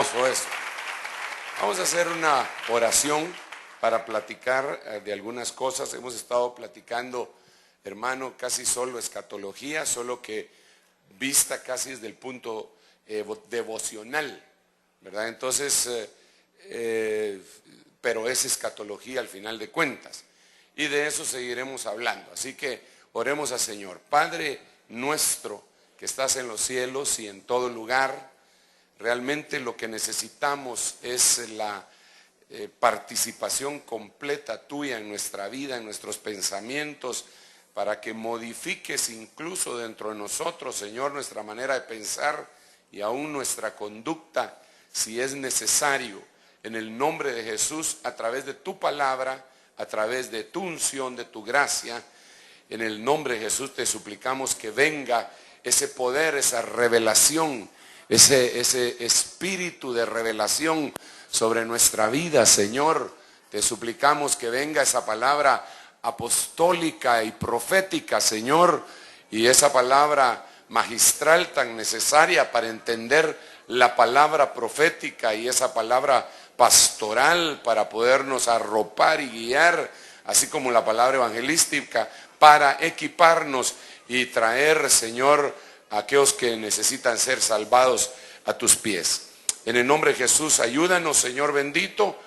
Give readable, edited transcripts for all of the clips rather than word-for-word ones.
aplauso eso. Vamos a hacer una oración para platicar de algunas cosas. Hemos estado platicando, hermano, casi solo escatología, solo que vista casi desde el punto devocional, ¿verdad? Entonces, pero es escatología al final de cuentas. Y de eso seguiremos hablando. Así que oremos al Señor. Padre nuestro que estás en los cielos y en todo lugar, realmente lo que necesitamos es la participación completa tuya en nuestra vida, en nuestros pensamientos, para que modifiques incluso dentro de nosotros, Señor, nuestra manera de pensar y aún nuestra conducta, si es necesario, en el nombre de Jesús, a través de tu palabra, a través de tu unción, de tu gracia. En el nombre de Jesús te suplicamos que venga ese poder, esa revelación, ese espíritu de revelación sobre nuestra vida, Señor. Te suplicamos que venga esa palabra apostólica y profética, Señor, y esa palabra magistral tan necesaria para entender la palabra profética y esa palabra pastoral para podernos arropar y guiar, así como la palabra evangelística, para equiparnos y traer, Señor, a aquellos que necesitan ser salvados a tus pies. En el nombre de Jesús, ayúdanos, Señor bendito,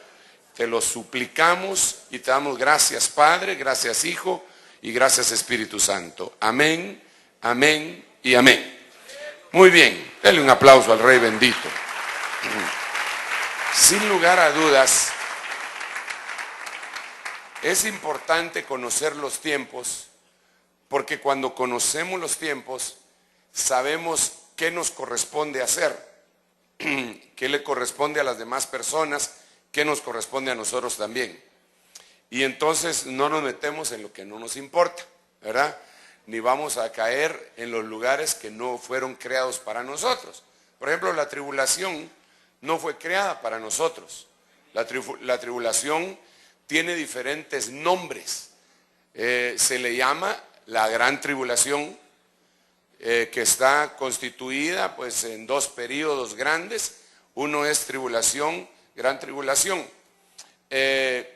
te lo suplicamos y te damos gracias, Padre, gracias, Hijo, y gracias, Espíritu Santo. Amén, amén y amén. Muy bien, denle un aplauso al Rey bendito. Sin lugar a dudas, es importante conocer los tiempos, porque cuando conocemos los tiempos, sabemos qué nos corresponde hacer, qué le corresponde a las demás personas, qué nos corresponde a nosotros también. Y entonces no nos metemos en lo que no nos importa, ¿verdad? Ni vamos a caer en los lugares que no fueron creados para nosotros. Por ejemplo, la tribulación no fue creada para nosotros. La tribulación tiene diferentes nombres. Se le llama la gran tribulación, que está constituida pues en dos periodos grandes. Uno es tribulación, gran tribulación.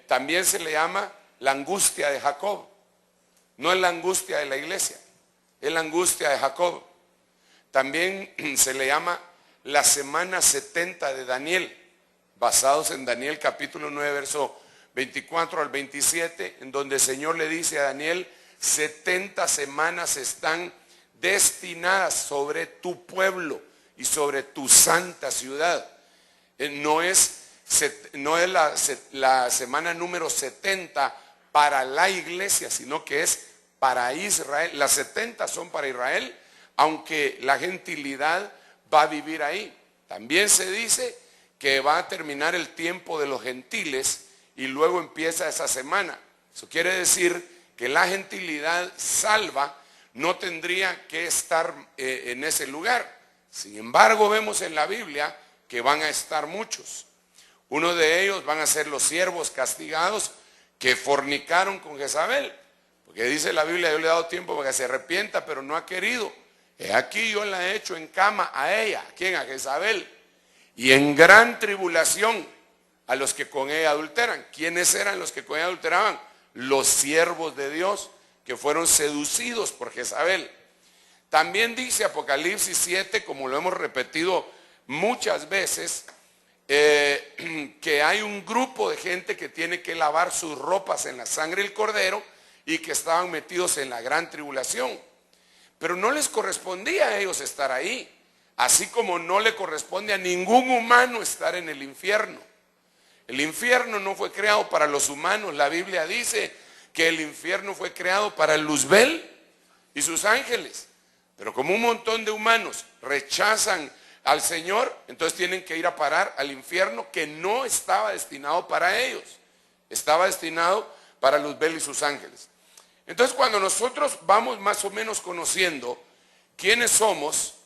También se le llama la angustia de Jacob. No es la angustia de la iglesia, es la angustia de Jacob. También se le llama la semana 70 de Daniel, basados en Daniel capítulo 9, verso 24 al 27, en donde el Señor le dice a Daniel, 70 semanas están destinadas sobre tu pueblo y sobre tu santa ciudad. No es la semana número 70 para la iglesia, sino que es para Israel. Las 70 son para Israel, aunque la gentilidad va a vivir ahí. También se dice que va a terminar el tiempo de los gentiles y luego empieza esa semana. Eso quiere decir que la gentilidad salva no tendría que estar en ese lugar. Sin embargo, vemos en la Biblia que van a estar muchos. Uno de ellos van a ser los siervos castigados que fornicaron con Jezabel. Porque dice la Biblia, yo le he dado tiempo para que se arrepienta, pero no ha querido. He aquí yo la he hecho en cama a ella. ¿A quién? A Jezabel. Y en gran tribulación a los que con ella adulteran. ¿Quiénes eran los que con ella adulteraban? Los siervos de Dios que fueron seducidos por Jezabel. También dice Apocalipsis 7, como lo hemos repetido muchas veces, que hay un grupo de gente que tiene que lavar sus ropas en la sangre del Cordero y que estaban metidos en la gran tribulación. Pero no les correspondía a ellos estar ahí, así como no le corresponde a ningún humano estar en el infierno. El infierno no fue creado para los humanos. La Biblia dice que el infierno fue creado para Luzbel y sus ángeles. Pero como un montón de humanos rechazan al Señor, entonces tienen que ir a parar al infierno que no estaba destinado para ellos. Estaba destinado para Luzbel y sus ángeles. Entonces cuando nosotros vamos más o menos conociendo quiénes somos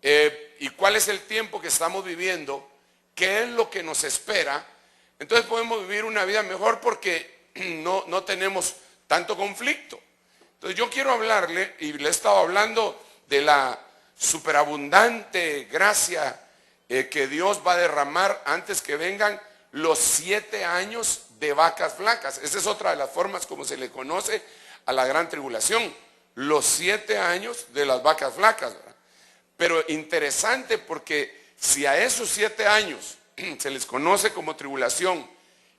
y cuál es el tiempo que estamos viviendo, qué es lo que nos espera, entonces podemos vivir una vida mejor porque no tenemos tanto conflicto. Entonces yo quiero hablarle, y le he estado hablando de la superabundante gracia que Dios va a derramar antes que vengan los 7 años de vacas flacas. Esa es otra de las formas como se le conoce a la gran tribulación, los 7 años de las vacas flacas, ¿verdad? Pero interesante, porque si a esos 7 años se les conoce como tribulación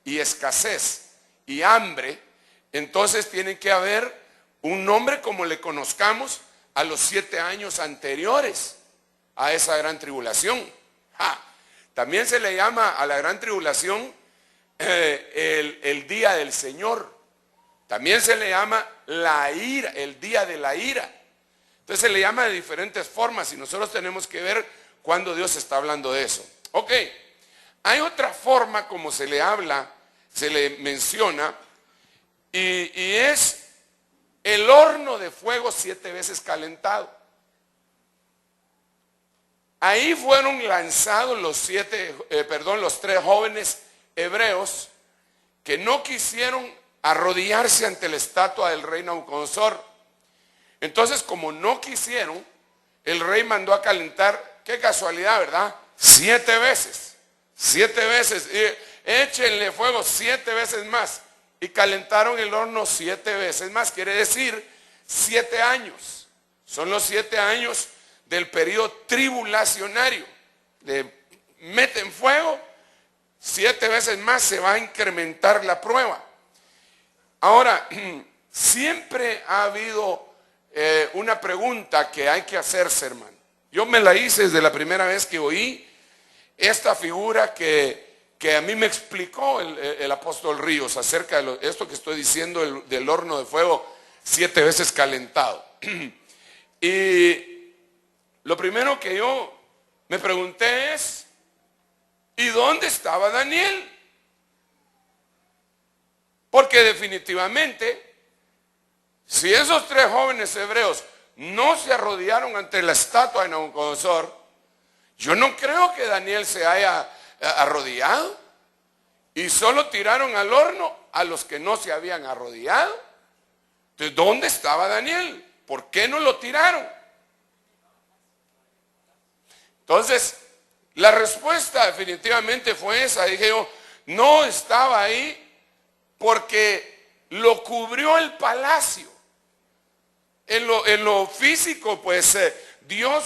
y escasez y hambre, entonces tiene que haber un nombre como le conozcamos a los 7 años anteriores a esa gran tribulación. También se le llama a la gran tribulación el día del Señor. También se le llama la ira, el día de la ira. Entonces se le llama de diferentes formas y nosotros tenemos que ver cuando Dios está hablando de eso. Ok, hay otra forma como se le habla, se le menciona, y es el horno de fuego 7 veces calentado. Ahí fueron lanzados los 3 jóvenes hebreos que no quisieron arrodillarse ante la estatua del rey Nabucodonosor. Entonces, como no quisieron, el rey mandó a calentar, qué casualidad, ¿verdad? 7 veces. 7 veces. Échenle fuego 7 veces más. Y calentaron el horno 7 veces más. Quiere decir 7 años. Son los 7 años del periodo tribulacionario. Meten fuego, 7 veces más se va a incrementar la prueba. Ahora, siempre ha habido una pregunta que hay que hacerse, hermano. Yo me la hice desde la primera vez que oí esta figura que a mí me explicó el apóstol Ríos acerca de esto que estoy diciendo del horno de fuego 7 veces calentado. Y lo primero que yo me pregunté es, ¿y dónde estaba Daniel? Porque definitivamente, si esos 3 jóvenes hebreos no se arrodillaron ante la estatua de Nabucodonosor, yo no creo que Daniel se haya arrodillado, y solo tiraron al horno a los que no se habían arrodillado. Entonces, ¿dónde estaba Daniel? ¿Por qué no lo tiraron? Entonces, la respuesta definitivamente fue esa. Dije yo, no estaba ahí porque lo cubrió el palacio. En lo físico, pues Dios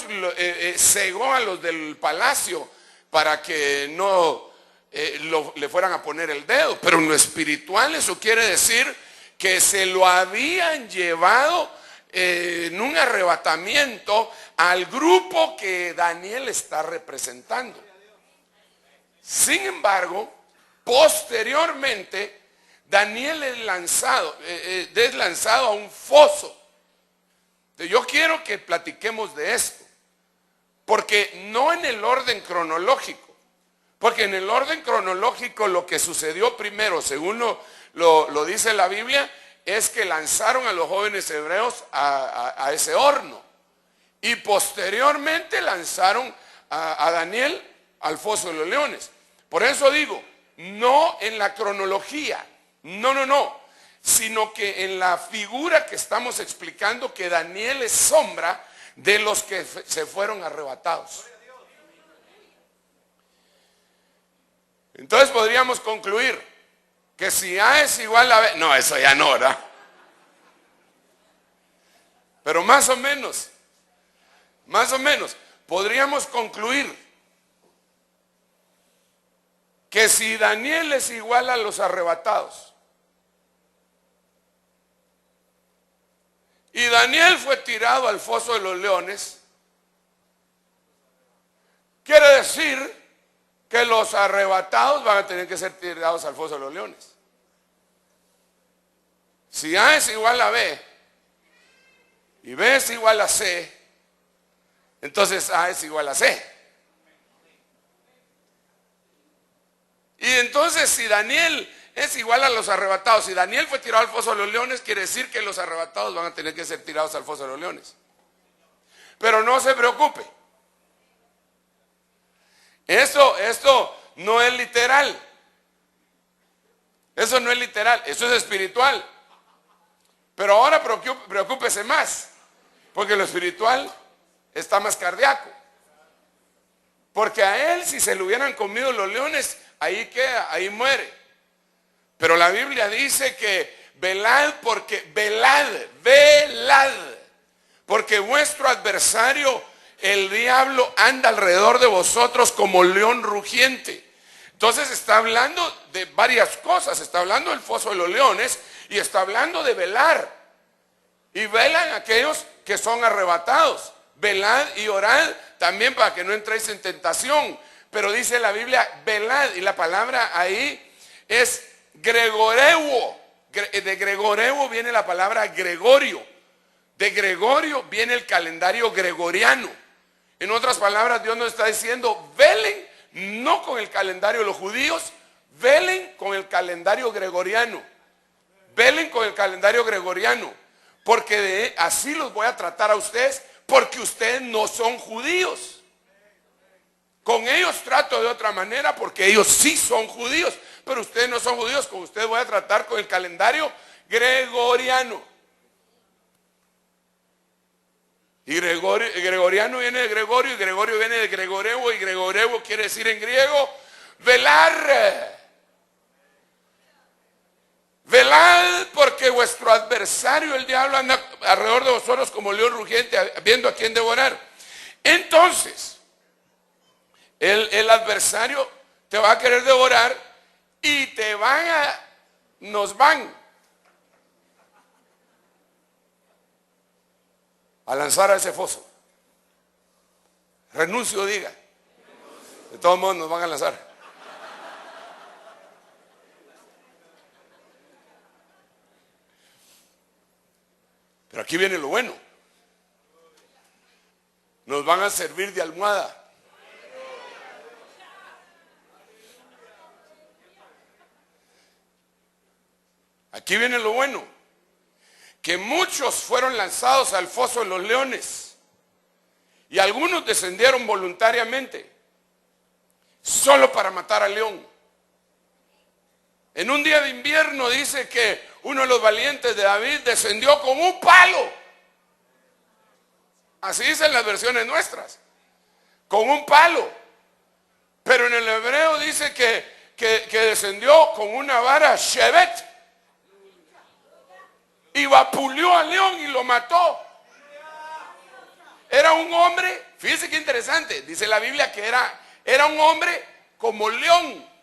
cegó a los del palacio para que no le fueran a poner el dedo. Pero en lo espiritual eso quiere decir que se lo habían llevado en un arrebatamiento al grupo que Daniel está representando. Sin embargo, posteriormente, Daniel es lanzado a un foso. Yo quiero que platiquemos de esto, porque no en el orden cronológico, porque en el orden cronológico lo que sucedió primero, según lo dice la Biblia, es que lanzaron a los jóvenes hebreos a ese horno, y posteriormente lanzaron a Daniel al foso de los leones. Por eso digo, no en la cronología, no, sino que en la figura que estamos explicando, que Daniel es sombra de los que se fueron arrebatados. Entonces podríamos concluir que si A es igual a B, no, eso ya no, ¿verdad? Pero más o menos, podríamos concluir que si Daniel es igual a los arrebatados, y Daniel fue tirado al foso de los leones, quiere decir que los arrebatados van a tener que ser tirados al foso de los leones. Si A es igual a B y B es igual a C, entonces A es igual a C. Y entonces, si Daniel es igual a los arrebatados, si Daniel fue tirado al foso de los leones, quiere decir que los arrebatados van a tener que ser tirados al foso de los leones. Pero no se preocupe, esto no es literal. Eso no es literal, eso es espiritual. Pero ahora preocúpese más, porque lo espiritual está más cardíaco. Porque a él, si se lo hubieran comido los leones, ahí queda, ahí muere. Pero la Biblia dice que velad, porque vuestro adversario, el diablo, anda alrededor de vosotros como león rugiente. Entonces está hablando de varias cosas. Está hablando del foso de los leones y está hablando de velar. Y velan aquellos que son arrebatados. Velad y orad también para que no entréis en tentación. Pero dice la Biblia, velad, y la palabra ahí es gregoreuo. De gregoreuo viene la palabra Gregorio. De Gregorio viene el calendario gregoriano. En otras palabras, Dios nos está diciendo, velen no con el calendario de los judíos, velen con el calendario gregoriano. Velen con el calendario gregoriano, porque así los voy a tratar a ustedes, porque ustedes no son judíos. Con ellos trato de otra manera, porque ellos sí son judíos, pero ustedes no son judíos. Con ustedes voy a tratar con el calendario gregoriano. Y gregoriano viene de Gregorio, y Gregorio viene de Gregoreuo, y Gregoreuo quiere decir en griego velar. Velad, porque vuestro adversario, el diablo, anda alrededor de vosotros como león rugiente, viendo a quién devorar. Entonces, el adversario te va a querer devorar y nos van a lanzar a ese foso. Renuncio, diga. De todos modos nos van a lanzar. Pero aquí viene lo bueno. Nos van a servir de almohada. Aquí viene lo bueno. Que muchos fueron lanzados al foso de los leones. Y algunos descendieron voluntariamente. Solo para matar al león. En un día de invierno dice que uno de los valientes de David descendió con un palo. Así dicen las versiones nuestras. Con un palo. Pero en el hebreo dice que descendió con una vara shevet. Y vapuleó al león y lo mató. Era un hombre, fíjese qué interesante. Dice la Biblia que era un hombre como león.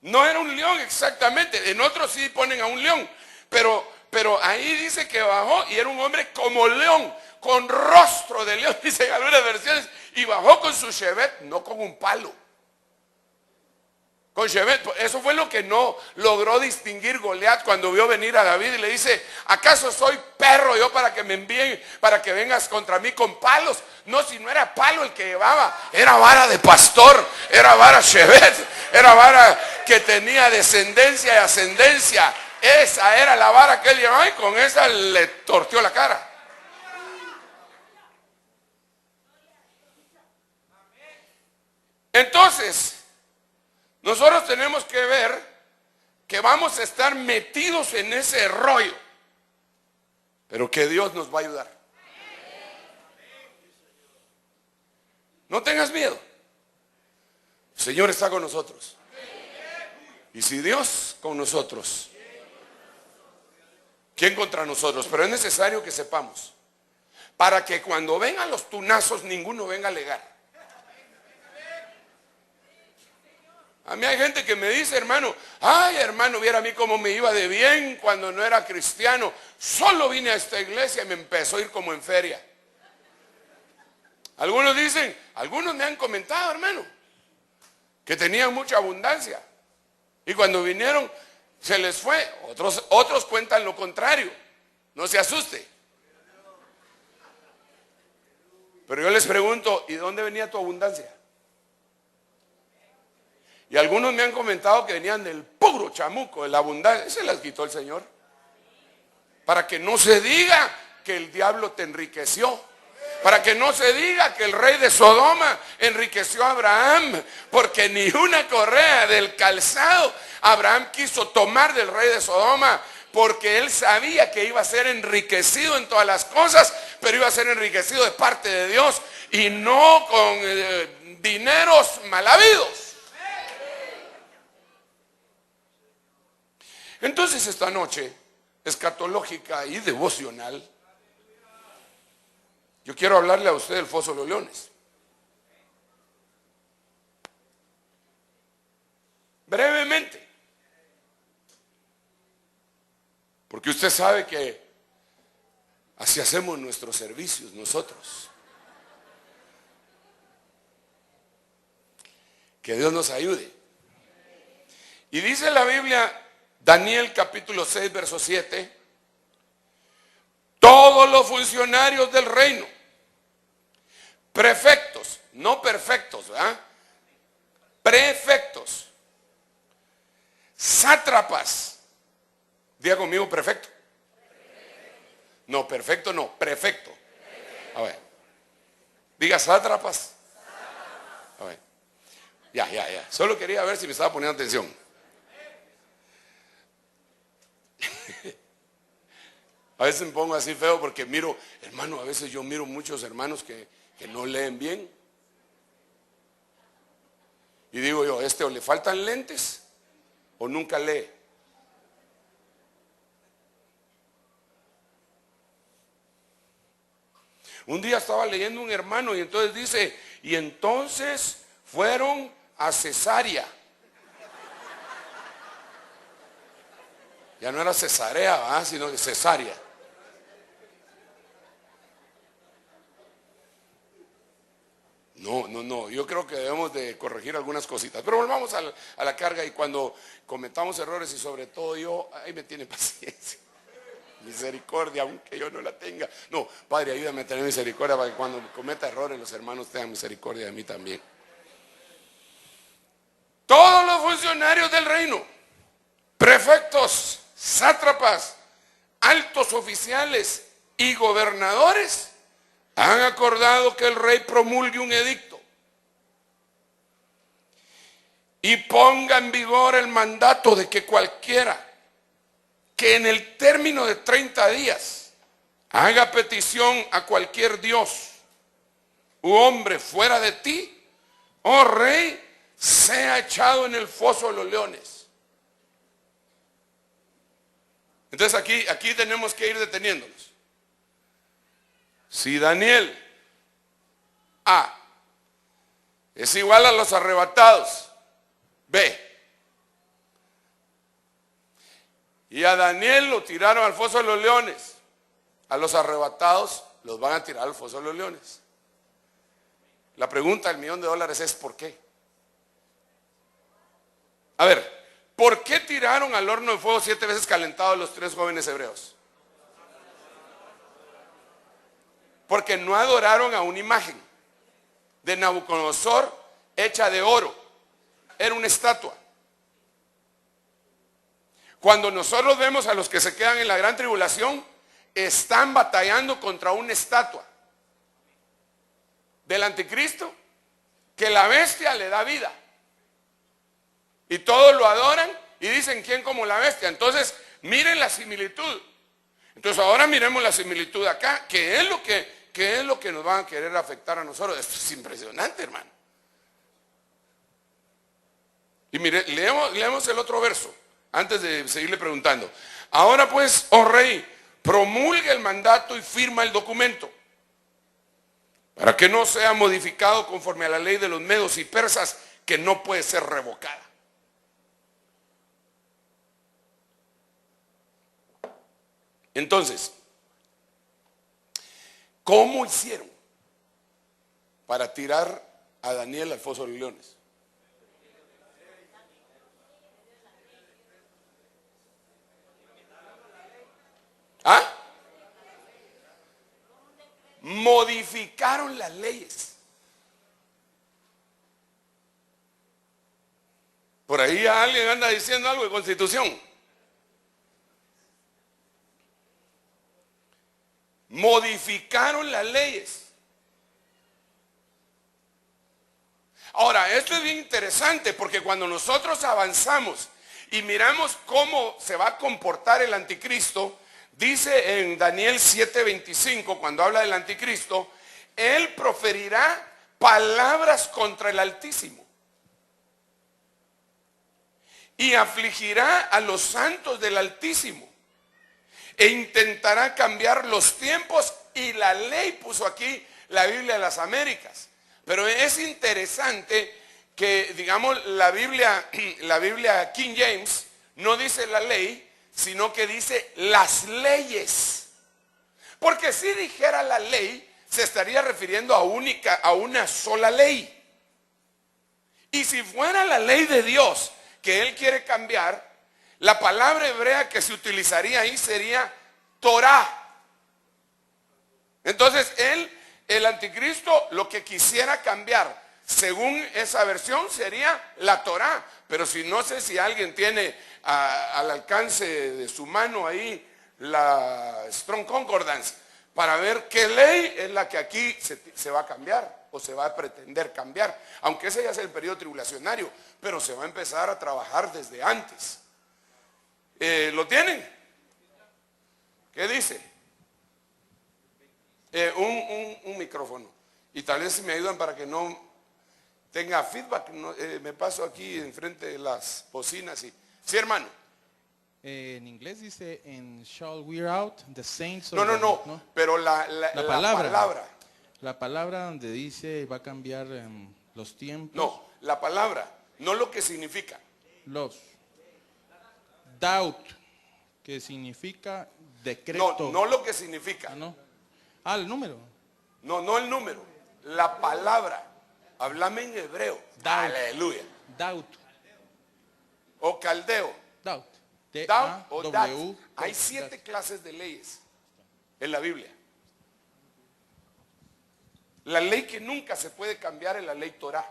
No era un león exactamente, en otros sí ponen a un león, pero ahí dice que bajó y era un hombre como león, con rostro de león, dicen algunas versiones, y bajó con su shevet, no con un palo. Con shevet, eso fue lo que no logró distinguir Goliat cuando vio venir a David y le dice, ¿acaso soy perro yo para que me envíen, para que vengas contra mí con palos? No, si no era palo el que llevaba, era vara de pastor, era vara shevet, era vara que tenía descendencia y ascendencia. Esa era la vara que él llevaba y con esa le torteó la cara. Entonces, nosotros tenemos que ver que vamos a estar metidos en ese rollo, pero que Dios nos va a ayudar. No tengas miedo. El Señor está con nosotros. Y si Dios con nosotros, ¿quién contra nosotros? Pero es necesario que sepamos, para que cuando vengan los tunazos, ninguno venga a alegar. A mí hay gente que me dice, hermano, ay hermano, viera a mí cómo me iba de bien cuando no era cristiano. Solo vine a esta iglesia y me empezó a ir como en feria. Algunos dicen, algunos me han comentado, hermano, que tenían mucha abundancia. Y cuando vinieron, se les fue. Otros cuentan lo contrario. No se asuste. Pero yo les pregunto, ¿y de dónde venía tu abundancia? Y algunos me han comentado que venían del puro chamuco, de la abundancia. Se las quitó el Señor. Para que no se diga que el diablo te enriqueció. Para que no se diga que el rey de Sodoma enriqueció a Abraham. Porque ni una correa del calzado Abraham quiso tomar del rey de Sodoma. porque él sabía que iba a ser enriquecido en todas las cosas, pero iba a ser enriquecido de parte de Dios y no con dineros mal habidos. Entonces esta noche escatológica y devocional, yo quiero hablarle a usted del foso de los leones. Brevemente. Porque usted sabe que así hacemos nuestros servicios nosotros. Que Dios nos ayude. Y dice la Biblia, Daniel capítulo 6, verso 7, todos los funcionarios del reino, prefectos, no perfectos, ¿verdad? Prefectos, sátrapas, diga conmigo prefecto. No, perfecto no, prefecto. A ver, diga sátrapas. A ver, ya. Solo quería ver si me estaba poniendo atención. A veces me pongo así feo porque miro, hermano, a veces yo miro muchos hermanos que no leen bien. Y digo yo, o le faltan lentes o nunca lee. Un día estaba leyendo un hermano y entonces dice, y entonces fueron a Cesarea. Ya no era Cesarea, ¿verdad? Sino que Cesarea. No, yo creo que debemos de corregir algunas cositas. Pero volvamos a la carga y cuando cometamos errores y sobre todo yo, ahí me tiene paciencia. Misericordia, aunque yo no la tenga. No, Padre, ayúdame a tener misericordia para que cuando cometa errores los hermanos tengan misericordia de mí también. Todos los funcionarios del reino, prefectos, sátrapas, altos oficiales y gobernadores han acordado que el rey promulgue un edicto y ponga en vigor el mandato de que cualquiera que en el término de 30 días haga petición a cualquier dios u hombre fuera de ti, oh rey, sea echado en el foso de los leones. Entonces aquí tenemos que ir deteniéndonos. Si Daniel A es igual a los arrebatados, B, y a Daniel lo tiraron al foso de los leones, a los arrebatados los van a tirar al foso de los leones. La pregunta del $1.000.000 es ¿por qué? A ver, ¿por qué tiraron al horno de fuego 7 veces calentado a los 3 jóvenes hebreos? Porque no adoraron a una imagen de Nabucodonosor hecha de oro. Era una estatua. Cuando nosotros vemos a los que se quedan en la gran tribulación, están batallando contra una estatua del anticristo que la bestia le da vida. Y todos lo adoran y dicen, ¿quién como la bestia? Entonces, miren la similitud. Entonces, ahora miremos la similitud acá. ¿Qué es lo que nos van a querer afectar a nosotros? Esto es impresionante, hermano. Y mire, leemos el otro verso, antes de seguirle preguntando. Ahora pues, oh rey, promulga el mandato y firma el documento, para que no sea modificado conforme a la ley de los medos y persas, que no puede ser revocada. Entonces, ¿cómo hicieron para tirar a Daniel al foso de los leones? ¿Ah? Modificaron las leyes. Por ahí alguien anda diciendo algo de Constitución. Modificaron las leyes. Ahora, esto es bien interesante porque cuando nosotros avanzamos y miramos cómo se va a comportar el anticristo. Dice en Daniel 7:25, cuando habla del anticristo, él proferirá palabras contra el Altísimo y afligirá a los santos del Altísimo e intentará cambiar los tiempos y la ley. Puso aquí la Biblia de las Américas, pero es interesante que, digamos, la Biblia King James no dice la ley, sino que dice las leyes, porque si dijera la ley se estaría refiriendo a una sola ley. Y si fuera la ley de Dios que él quiere cambiar, la palabra hebrea que se utilizaría ahí sería Torah. Entonces el anticristo, lo que quisiera cambiar según esa versión sería la Torah. Pero si no sé si alguien tiene al alcance de su mano ahí la Strong Concordance para ver qué ley es la que aquí se va a cambiar o se va a pretender cambiar, aunque ese ya es el periodo tribulacionario, pero se va a empezar a trabajar desde antes. ¿Lo tienen? ¿Qué dice? Un micrófono. Y tal vez si me ayudan para que no tenga feedback, me paso aquí enfrente de las bocinas. Sí, hermano. En inglés dice, "And shall wear out the saints of No, pero la palabra. La palabra donde dice va a cambiar los tiempos. No, la palabra, no lo que significa. Los. Doubt, que significa decreto. No lo que significa. No. El número. No el número. La palabra. Háblame en hebreo. Doubt. Aleluya. Doubt. O caldeo. Doubt. Doubt o dat. D-A-W. Hay 7 clases de leyes en la Biblia. La ley que nunca se puede cambiar es la ley Torah.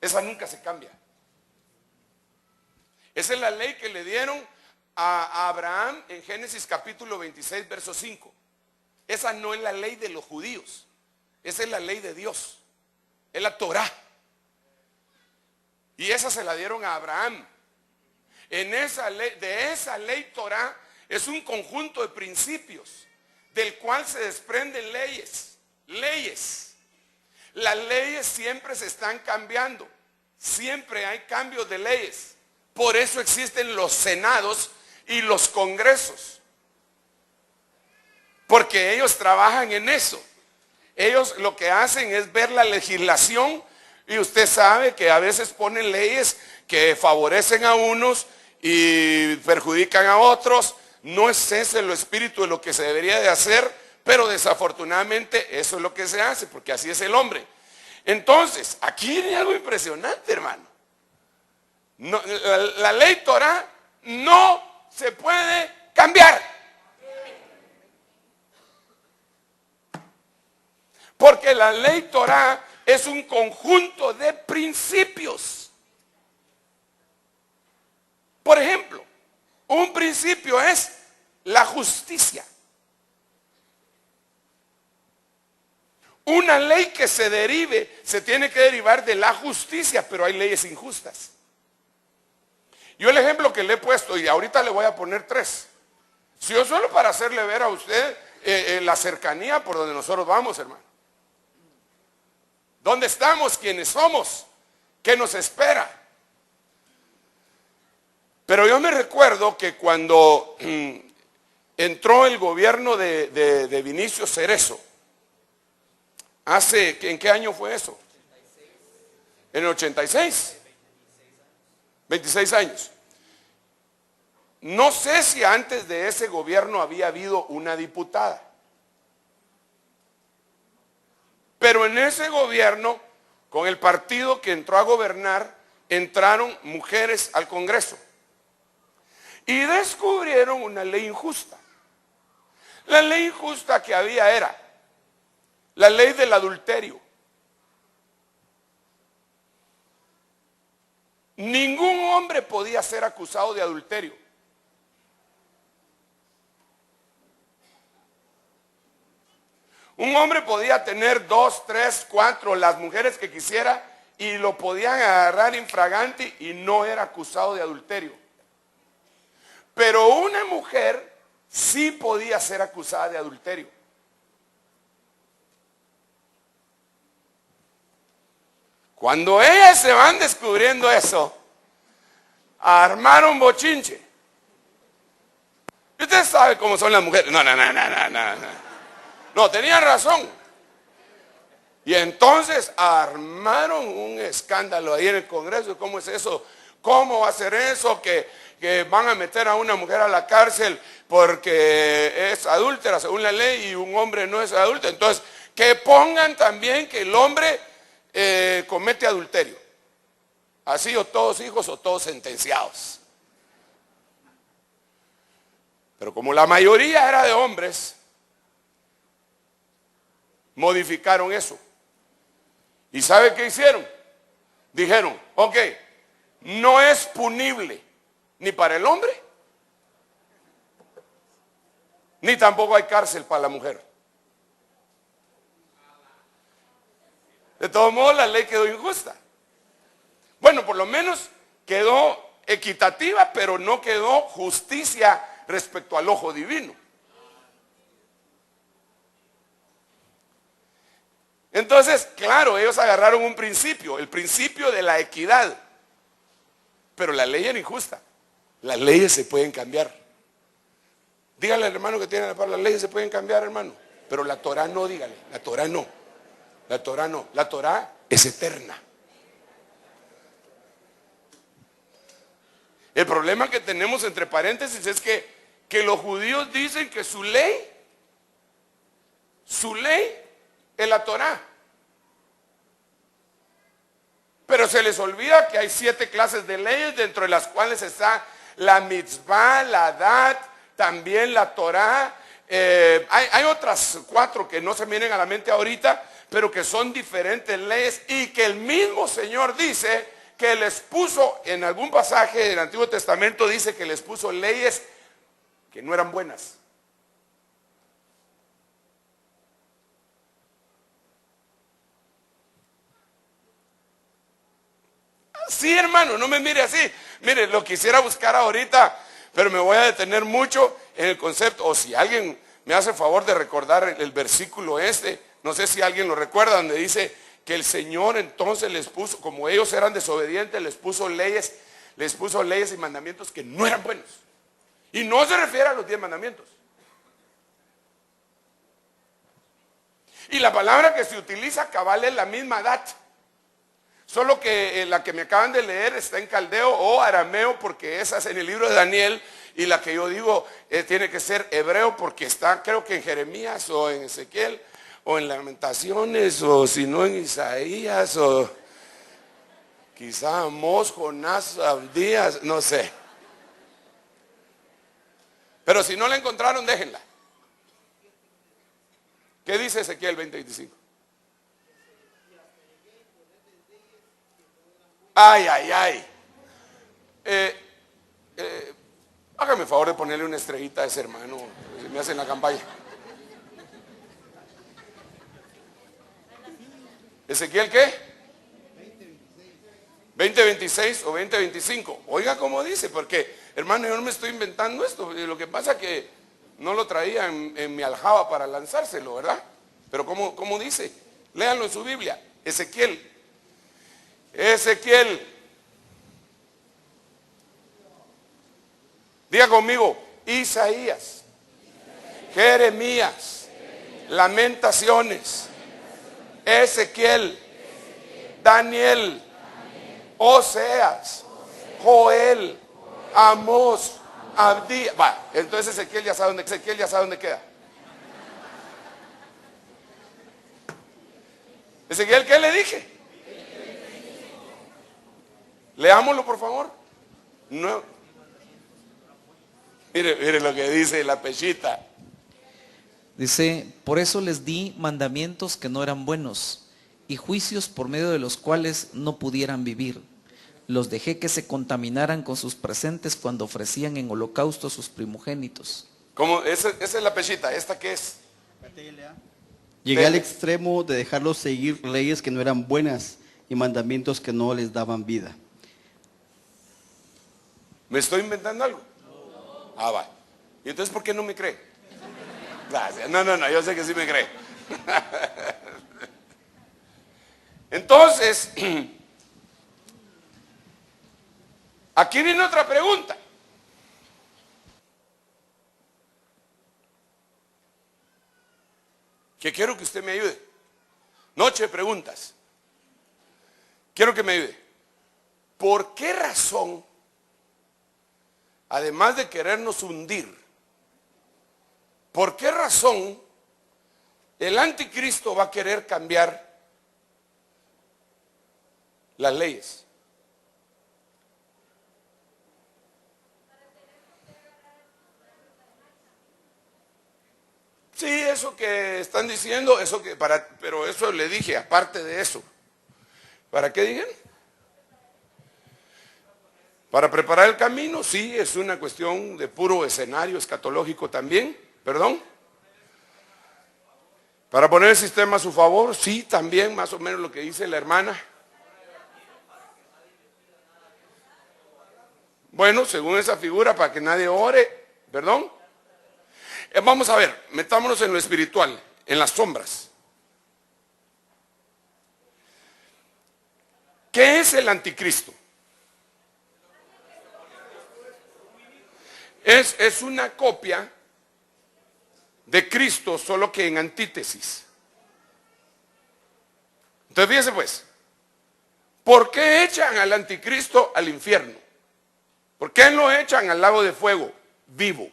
Esa nunca se cambia. Esa es la ley que le dieron a Abraham en Génesis capítulo 26, verso 5. Esa no es la ley de los judíos. Esa es la ley de Dios. Es la Torah. Y esa se la dieron a Abraham. De esa ley Torah es un conjunto de principios del cual se desprenden leyes. Las leyes siempre se están cambiando. Siempre hay cambios de leyes. Por eso existen los senados y los congresos. Porque ellos trabajan en eso. Ellos lo que hacen es ver la legislación, y usted sabe que a veces ponen leyes que favorecen a unos y perjudican a otros. No es ese el espíritu de lo que se debería de hacer, pero desafortunadamente eso es lo que se hace, porque así es el hombre. Entonces, aquí hay algo impresionante, hermano. No, la ley Torah no se puede cambiar. Porque la ley Torah es un conjunto de principios. Por ejemplo, un principio es la justicia. Una ley que se tiene que derivar de la justicia, pero hay leyes injustas. Yo el ejemplo que le he puesto, y ahorita le voy a poner 3. Si yo solo para hacerle ver a usted la cercanía por donde nosotros vamos, hermano. ¿Dónde estamos? ¿Quiénes somos? ¿Qué nos espera? Pero yo me recuerdo que cuando entró el gobierno de Vinicio Cerezo, ¿en qué año fue eso? En el 86. 26 años. No sé si antes de ese gobierno había habido una diputada. Pero en ese gobierno, con el partido que entró a gobernar, entraron mujeres al Congreso. Y descubrieron una ley injusta. La ley injusta que había era la ley del adulterio. Ningún hombre podía ser acusado de adulterio. Un hombre podía tener 2, 3, 4, las mujeres que quisiera y lo podían agarrar infraganti y no era acusado de adulterio. Pero una mujer sí podía ser acusada de adulterio. Cuando ellas se van descubriendo eso, armaron bochinche. Y usted sabe cómo son las mujeres. No. No, tenían razón. Y entonces armaron un escándalo ahí en el Congreso. ¿Cómo es eso? ¿Cómo va a ser eso? Que van a meter a una mujer a la cárcel porque es adúltera según la ley y un hombre no es adúltero. Entonces, que pongan también que el hombre comete adulterio. Así o todos hijos o todos sentenciados. Pero como la mayoría era de hombres, modificaron eso. ¿Y sabe qué hicieron? Dijeron, ok, no es punible ni para el hombre, ni tampoco hay cárcel para la mujer. De todos modos, la ley quedó injusta. Bueno, por lo menos quedó equitativa, pero no quedó justicia respecto al ojo divino. Entonces, claro, ellos agarraron un principio, el principio de la equidad. Pero la ley era injusta. Las leyes se pueden cambiar. Dígale al hermano que tiene la palabra, las leyes se pueden cambiar, hermano. Pero la Torah no, dígale, la Torah no. La Torah no, la Torah es eterna. El problema que tenemos entre paréntesis es que los judíos dicen que su ley es la Torah. Pero se les olvida que hay 7 clases de leyes, dentro de las cuales está la mitzvah, la dat, también la Torah. Hay otras 4 que no se vienen a la mente ahorita, pero que son diferentes leyes y que el mismo Señor dice que les puso, en algún pasaje del Antiguo Testamento dice que les puso leyes que no eran buenas. Sí, hermano, no me mire así. Mire, lo quisiera buscar ahorita, pero me voy a detener mucho en el concepto. O si alguien me hace favor de recordar el versículo no sé si alguien lo recuerda, donde dice que el Señor entonces les puso, como ellos eran desobedientes, les puso leyes y mandamientos que no eran buenos. Y no se refiere a los 10 mandamientos. Y la palabra que se utiliza cabal es la misma dat. Solo que la que me acaban de leer está en caldeo o arameo, porque esa es en el libro de Daniel, y la que yo digo tiene que ser hebreo, porque está creo que en Jeremías o en Ezequiel o en Lamentaciones, o si no en Isaías, o quizá Amós, Jonás, Abdías, no sé. Pero si no la encontraron, déjenla. ¿Qué dice Ezequiel 20:25? Ay. Hágame el favor de ponerle una estrellita a ese hermano, si me hacen la campaña. ¿Ezequiel qué? 20:26 o 20:25. Oiga cómo dice, porque hermano, yo no me estoy inventando esto. Lo que pasa es que no lo traía en mi aljaba para lanzárselo, ¿verdad? Pero ¿cómo dice? Léanlo en su Biblia. Ezequiel. Diga conmigo, Isaías, Jeremías, Lamentaciones, Ezequiel, Daniel, Oseas, Joel, Amós, Abdías. Entonces Ezequiel ya sabe dónde queda. Ezequiel, ¿qué le dije? Leámoslo, por favor. No. Mire lo que dice la pechita. Dice, por eso les di mandamientos que no eran buenos y juicios por medio de los cuales no pudieran vivir. Los dejé que se contaminaran con sus presentes cuando ofrecían en holocausto sus primogénitos. ¿Cómo? Esa es la pechita. ¿Esta qué es? Llegué al extremo de dejarlos seguir leyes que no eran buenas y mandamientos que no les daban vida. ¿Me estoy inventando algo? Ah, va. ¿Y entonces por qué no me cree? Gracias. No, yo sé que sí me cree. Entonces, aquí viene otra pregunta. Que quiero que usted me ayude. Noche de preguntas. Quiero que me ayude. ¿Por qué razón, además de querernos hundir, por qué razón el anticristo va a querer cambiar las leyes? Sí, eso que están diciendo, pero eso le dije, aparte de eso. ¿Para qué digan? Para preparar el camino, sí, es una cuestión de puro escenario escatológico también, perdón. Para poner el sistema a su favor, sí, también, más o menos lo que dice la hermana. Bueno, según esa figura, para que nadie ore, perdón. Vamos a ver, metámonos en lo espiritual, en las sombras. ¿Qué es el anticristo? Es una copia de Cristo, solo que en antítesis. Entonces fíjense pues, ¿por qué echan al anticristo al infierno? ¿Por qué lo echan al lago de fuego vivo?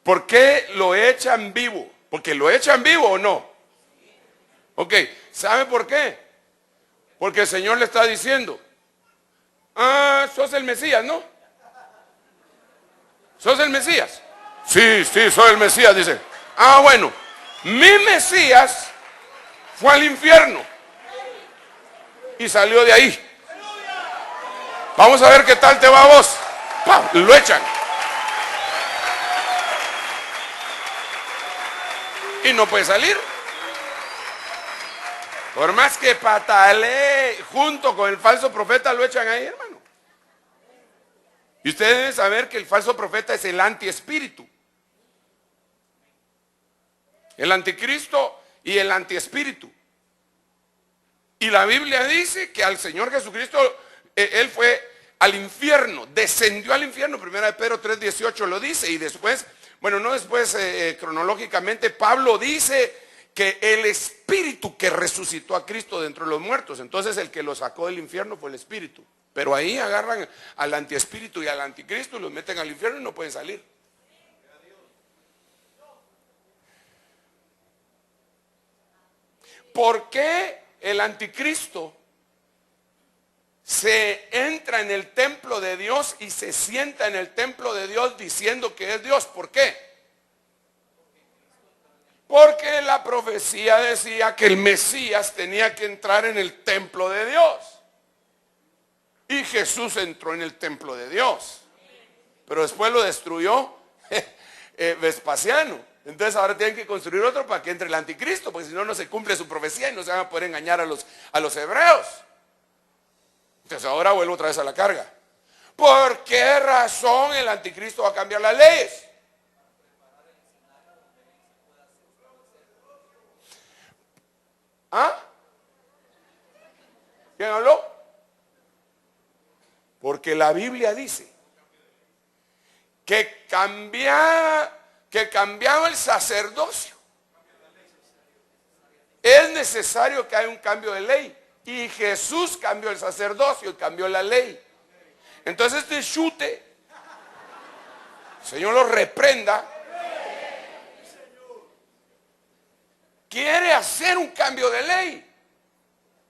¿Por qué lo echan vivo? ¿Porque lo echan vivo o no? Ok, ¿sabe por qué? Porque el Señor le está diciendo, sos el Mesías, ¿no? ¿Sos el Mesías? Sí, soy el Mesías, dice. Bueno, mi Mesías fue al infierno y salió de ahí. Vamos a ver qué tal te va a vos. ¡Pam! Lo echan. Y no puede salir. Por más que patalee, junto con el falso profeta lo echan ahí, hermano. Y ustedes deben saber que el falso profeta es el antiespíritu. El anticristo y el antiespíritu. Y la Biblia dice que al Señor Jesucristo, Él fue al infierno, descendió al infierno. Primera de Pedro 3:18 lo dice. Y después, bueno, no después cronológicamente, Pablo dice que el espíritu que resucitó a Cristo dentro de los muertos, entonces el que lo sacó del infierno fue el espíritu. Pero ahí agarran al antiespíritu y al anticristo y los meten al infierno y no pueden salir. ¿Por qué el anticristo se entra en el templo de Dios y se sienta en el templo de Dios diciendo que es Dios? ¿Por qué? Porque la profecía decía que el Mesías tenía que entrar en el templo de Dios. Y Jesús entró en el templo de Dios. Pero después lo destruyó Vespasiano. Entonces ahora tienen que construir otro para que entre el anticristo, porque si no, no se cumple su profecía y no se van a poder engañar a los hebreos. Entonces ahora vuelvo otra vez a la carga. ¿Por qué razón el anticristo va a cambiar las leyes? ¿Quién habló? Porque la Biblia dice que cambiaba el sacerdocio. Es necesario que haya un cambio de ley. Y Jesús cambió el sacerdocio y cambió la ley. Entonces este chute, el Señor lo reprenda, quiere hacer un cambio de ley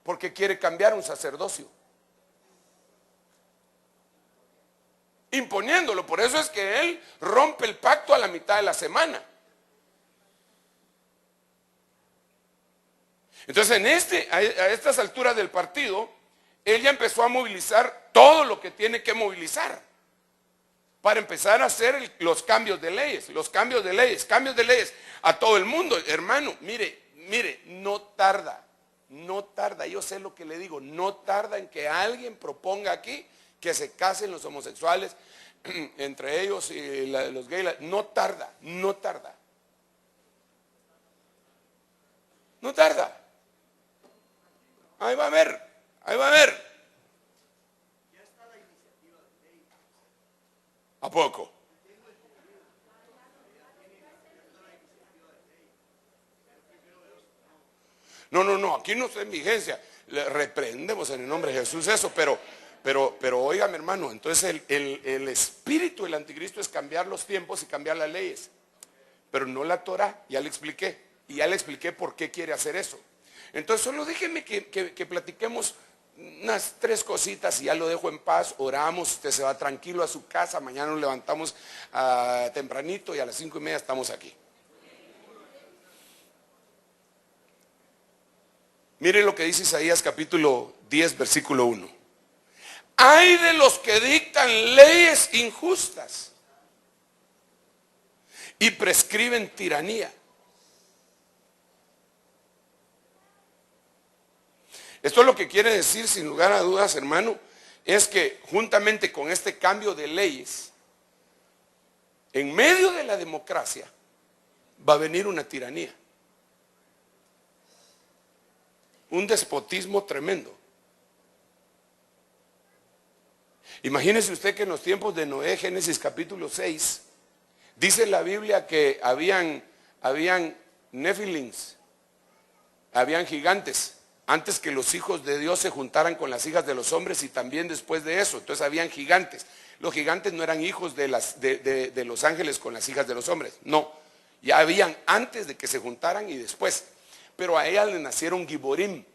porque quiere cambiar un sacerdocio, imponiéndolo. Por eso es que él rompe el pacto a la mitad de la semana. Entonces a estas alturas del partido, él ya empezó a movilizar todo lo que tiene que movilizar. para empezar a hacer los cambios de leyes, cambios de leyes a todo el mundo. Hermano, mire, no tarda, yo sé lo que le digo, no tarda en que alguien proponga aquí que se casen los homosexuales, entre ellos y los gays, no tarda. Ahí va a ver. ¿A poco? No, aquí no está en vigencia. Le reprendemos en el nombre de Jesús eso, pero óigame, hermano, entonces el espíritu del anticristo es cambiar los tiempos y cambiar las leyes, pero no la Torah. Ya le expliqué por qué quiere hacer eso. Entonces solo déjeme que platiquemos unas 3 cositas y ya lo dejo en paz. Oramos, usted se va tranquilo a su casa, mañana nos levantamos tempranito y a las 5:30 estamos aquí. Mire lo que dice Isaías capítulo 10, versículo 1. Ay de los que dictan leyes injustas y prescriben tiranía. Esto lo que quiere decir, sin lugar a dudas, hermano, es que juntamente con este cambio de leyes, en medio de la democracia, va a venir una tiranía. Un despotismo tremendo. Imagínese usted que en los tiempos de Noé, Génesis capítulo 6, dice la Biblia que habían nefilins, habían gigantes, antes que los hijos de Dios se juntaran con las hijas de los hombres y también después de eso. Entonces habían gigantes. Los gigantes no eran hijos de los ángeles con las hijas de los hombres, no. Ya habían antes de que se juntaran y después. Pero a ellas le nacieron giborim.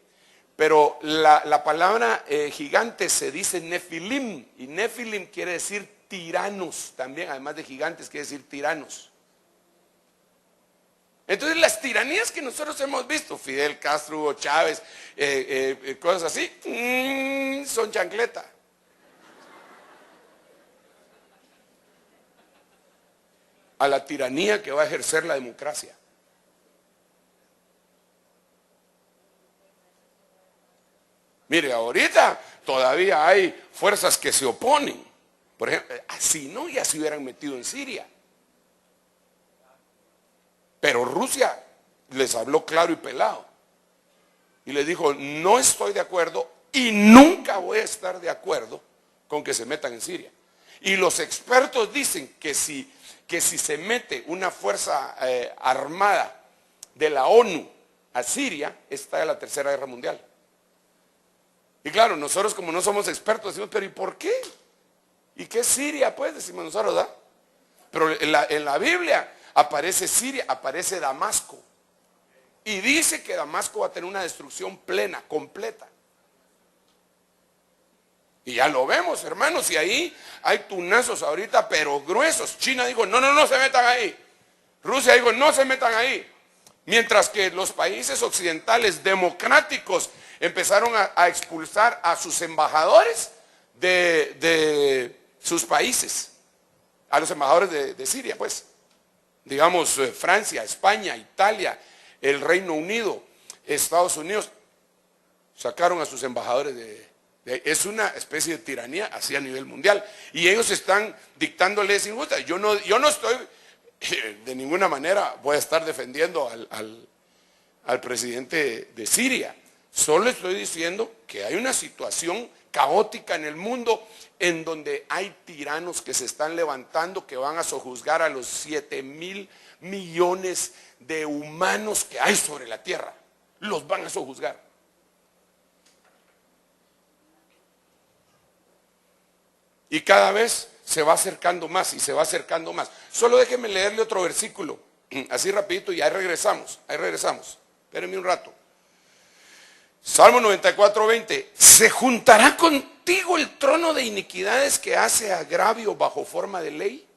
Pero la palabra gigante se dice nefilim, y nefilim quiere decir tiranos también, además de gigantes quiere decir tiranos. Entonces las tiranías que nosotros hemos visto, Fidel Castro, Hugo Chávez, cosas así, son chancleta. A la tiranía que va a ejercer la democracia. Mire, ahorita todavía hay fuerzas que se oponen. Por ejemplo, así no, ya se hubieran metido en Siria. Pero Rusia les habló claro y pelado. Y les dijo, no estoy de acuerdo y nunca voy a estar de acuerdo con que se metan en Siria. Y los expertos dicen que si se mete una fuerza armada de la ONU a Siria, está en la Tercera Guerra Mundial. Y claro, nosotros como no somos expertos decimos, pero ¿y por qué? ¿Y qué es Siria? Pues decimos nosotros, ¿verdad? Pero en la Biblia aparece Siria, aparece Damasco. Y dice que Damasco va a tener una destrucción plena, completa. Y ya lo vemos, hermanos, y ahí hay tunazos ahorita, pero gruesos. China dijo, no se metan ahí. Rusia dijo, no se metan ahí. Mientras que los países occidentales democráticos empezaron a expulsar a sus embajadores de sus países, a los embajadores de Siria, pues. Digamos, Francia, España, Italia, el Reino Unido, Estados Unidos, sacaron a sus embajadores es una especie de tiranía así a nivel mundial. Y ellos están dictando leyes injustas. Yo no estoy, de ninguna manera voy a estar defendiendo al presidente de Siria. Solo estoy diciendo que hay una situación caótica en el mundo en donde hay tiranos que se están levantando, que van a sojuzgar a los 7,000 millones de humanos que hay sobre la tierra. Los van a sojuzgar. Y cada vez se va acercando más y se va acercando más. Solo déjenme leerle otro versículo, así rapidito, y ahí regresamos. Espérenme un rato. Salmo 94:20. ¿Se juntará contigo el trono de iniquidades que hace agravio bajo forma de ley?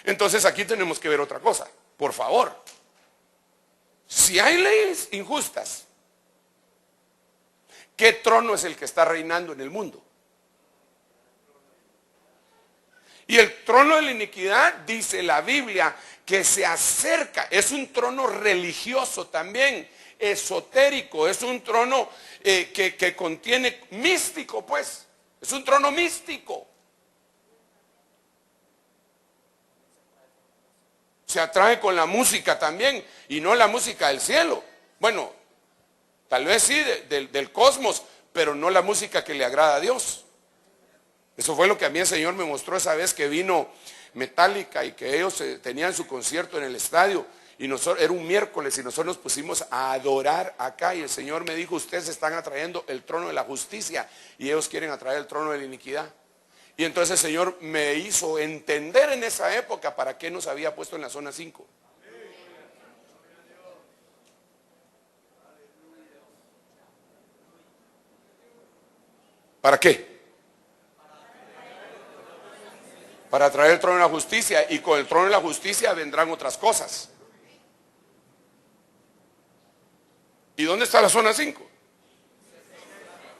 Entonces aquí tenemos que ver otra cosa. Por favor, si hay leyes injustas, ¿qué trono es el que está reinando en el mundo? Y el trono de la iniquidad, dice la Biblia, que se acerca. Es un trono religioso también, esotérico. Es un trono que contiene místico, pues. Es un trono místico. Se atrae con la música también, y no la música del cielo. Bueno, tal vez sí del cosmos, pero no la música que le agrada a Dios. Eso fue lo que a mí el Señor me mostró esa vez que vino Metallica y que ellos tenían su concierto en el estadio. Y nosotros, era un miércoles y nosotros nos pusimos a adorar acá. Y el Señor me dijo, ustedes están atrayendo el trono de la justicia y ellos quieren atraer el trono de la iniquidad. Y entonces el Señor me hizo entender en esa época para qué nos había puesto en la zona 5. ¿Para qué? Para traer el trono de la justicia, y con el trono de la justicia vendrán otras cosas. ¿Y dónde está la zona 5?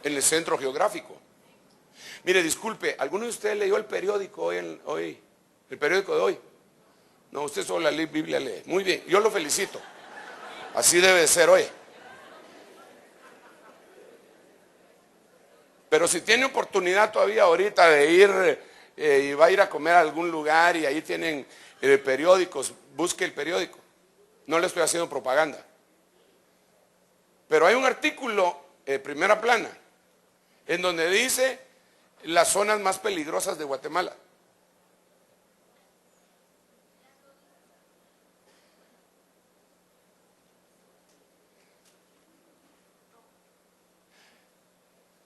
En el centro geográfico. Mire, disculpe, ¿alguno de ustedes leyó el periódico hoy? ¿El periódico de hoy? No, usted solo la Biblia lee. Muy bien, yo lo felicito. Así debe de ser hoy. Pero si tiene oportunidad todavía ahorita de ir y va a ir a comer a algún lugar y ahí tienen periódicos, busque el periódico. No le estoy haciendo propaganda. Pero hay un artículo, primera plana, en donde dice las zonas más peligrosas de Guatemala.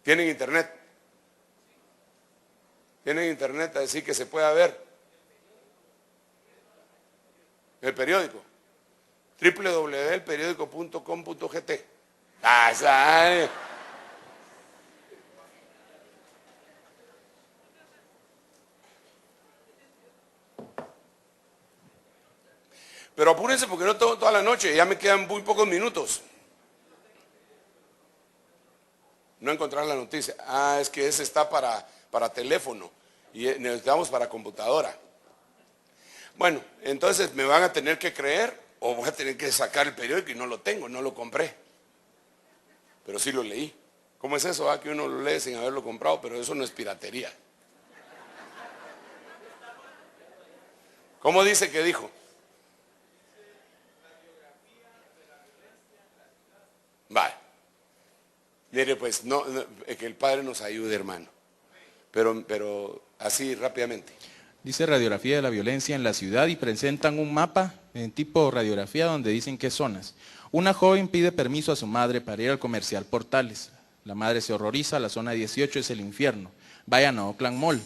¿Tienen internet? ¿Tienen internet así que se pueda ver el periódico? www.elperiodico.com.gt. Pero apúrense porque no tengo toda la noche, ya me quedan muy pocos minutos. No encontrar la noticia. Es que ese está para teléfono y necesitamos para computadora. Bueno, entonces me van a tener que creer o voy a tener que sacar el periódico y no lo tengo, no lo compré. Pero sí lo leí. ¿Cómo es eso? Que uno lo lee sin haberlo comprado, pero eso no es piratería. ¿Cómo dice que dijo? Vale. Mire, pues, que el Padre nos ayude, hermano. Pero así rápidamente. Dice radiografía de la violencia en la ciudad y presentan un mapa en tipo radiografía donde dicen qué zonas. Una joven pide permiso a su madre para ir al comercial Portales. La madre se horroriza, la zona 18 es el infierno. Vayan a Oakland Mall.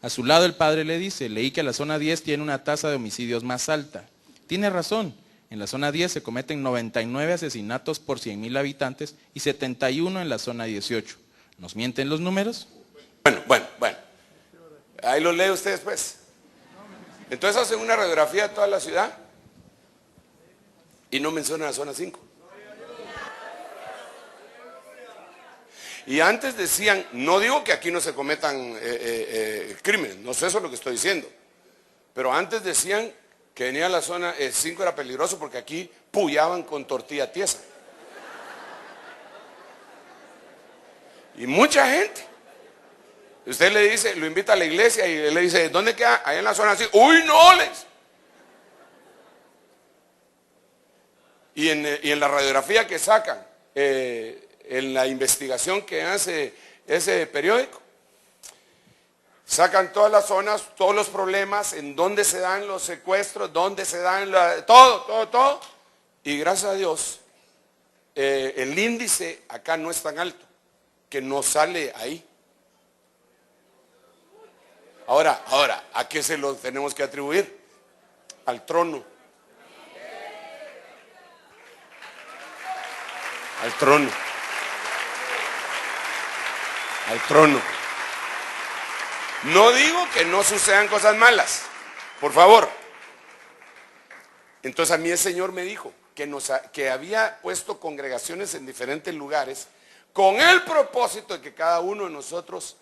A su lado el padre le dice, leí que la zona 10 tiene una tasa de homicidios más alta. Tiene razón. En la zona 10 se cometen 99 asesinatos por 100,000 habitantes y 71 en la zona 18. ¿Nos mienten los números? Bueno. Ahí lo lee usted después. Entonces hacen una radiografía de toda la ciudad y no mencionan la zona 5. Y antes decían, no digo que aquí no se cometan crímenes, no sé, eso es lo que estoy diciendo. Pero antes decían que venía a la zona 5 era peligroso porque aquí puyaban con tortilla tiesa. Y mucha gente. Usted le dice, lo invita a la iglesia y él le dice, ¿dónde queda? Ahí en la zona 5. ¡Uy, no! Y en la radiografía que sacan, en la investigación que hace ese periódico, sacan todas las zonas, todos los problemas, en dónde se dan los secuestros, dónde se dan todo. Y gracias a Dios, el índice acá no es tan alto, que no sale ahí. Ahora, ¿a qué se lo tenemos que atribuir? Al trono. Al trono. Al trono. No digo que no sucedan cosas malas, por favor. Entonces a mí el Señor me dijo que había puesto congregaciones en diferentes lugares con el propósito de que cada uno de nosotros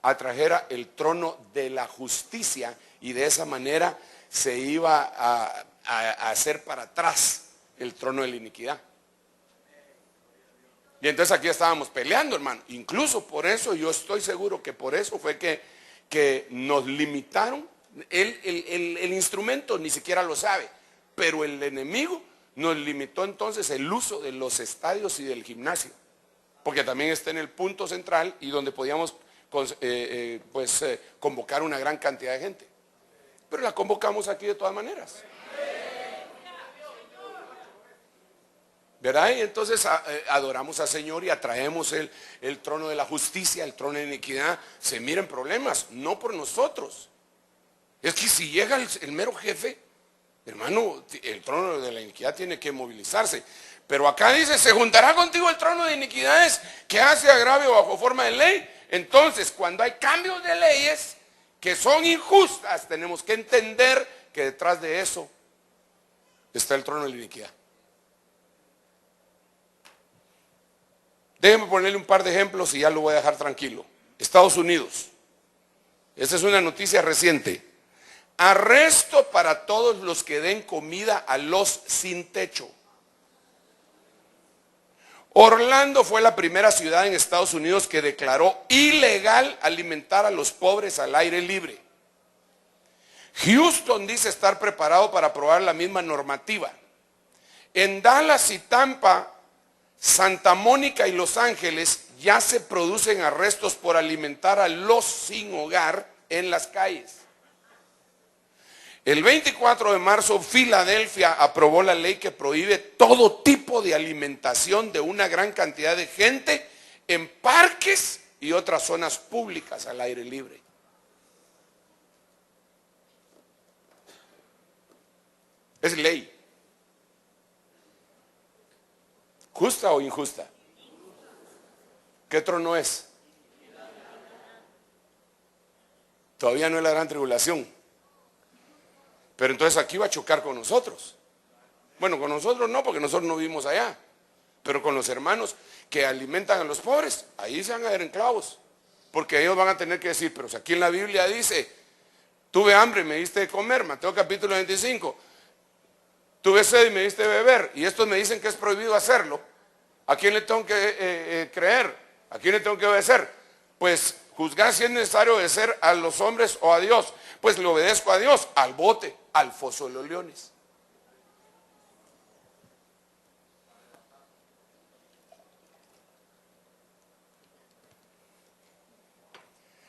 atrajera el trono de la justicia y de esa manera se iba a hacer para atrás el trono de la iniquidad. Y entonces aquí estábamos peleando, hermano. Incluso por eso, yo estoy seguro que por eso fue que nos limitaron. El instrumento ni siquiera lo sabe, pero el enemigo nos limitó entonces el uso de los estadios y del gimnasio, porque también está en el punto central y donde podíamos convocar una gran cantidad de gente. Pero la convocamos aquí de todas maneras, ¿verdad? Y entonces adoramos al Señor y atraemos el trono de la justicia, el trono de iniquidad. Se miren problemas, no por nosotros. Es que si llega el mero jefe, hermano, el trono de la iniquidad tiene que movilizarse. Pero acá dice, se juntará contigo el trono de iniquidades que hace agravio bajo forma de ley. Entonces, cuando hay cambios de leyes que son injustas, tenemos que entender que detrás de eso está el trono de la iniquidad. Déjenme ponerle un par de ejemplos y ya lo voy a dejar tranquilo. Estados Unidos. Esta es una noticia reciente. Arresto para todos los que den comida a los sin techo. Orlando fue la primera ciudad en Estados Unidos que declaró ilegal alimentar a los pobres al aire libre. Houston dice estar preparado para aprobar la misma normativa. En Dallas y Tampa, Santa Mónica y Los Ángeles ya se producen arrestos por alimentar a los sin hogar en las calles. El 24 de marzo, Filadelfia aprobó la ley que prohíbe todo tipo de alimentación de una gran cantidad de gente en parques y otras zonas públicas al aire libre. Es ley. ¿Justa o injusta? ¿Qué trono es? Todavía no es la gran tribulación. Pero entonces aquí va a chocar con nosotros. Bueno, con nosotros no, porque nosotros no vivimos allá. Pero con los hermanos que alimentan a los pobres, ahí se van a ver en clavos. Porque ellos van a tener que decir, pero si aquí en la Biblia dice, tuve hambre y me diste de comer, Mateo capítulo 25. Tuve sed y me diste de beber. Y estos me dicen que es prohibido hacerlo. ¿A quién le tengo que creer? ¿A quién le tengo que obedecer? Pues juzgar si es necesario obedecer a los hombres o a Dios. Pues le obedezco a Dios, al bote, al foso de los leones.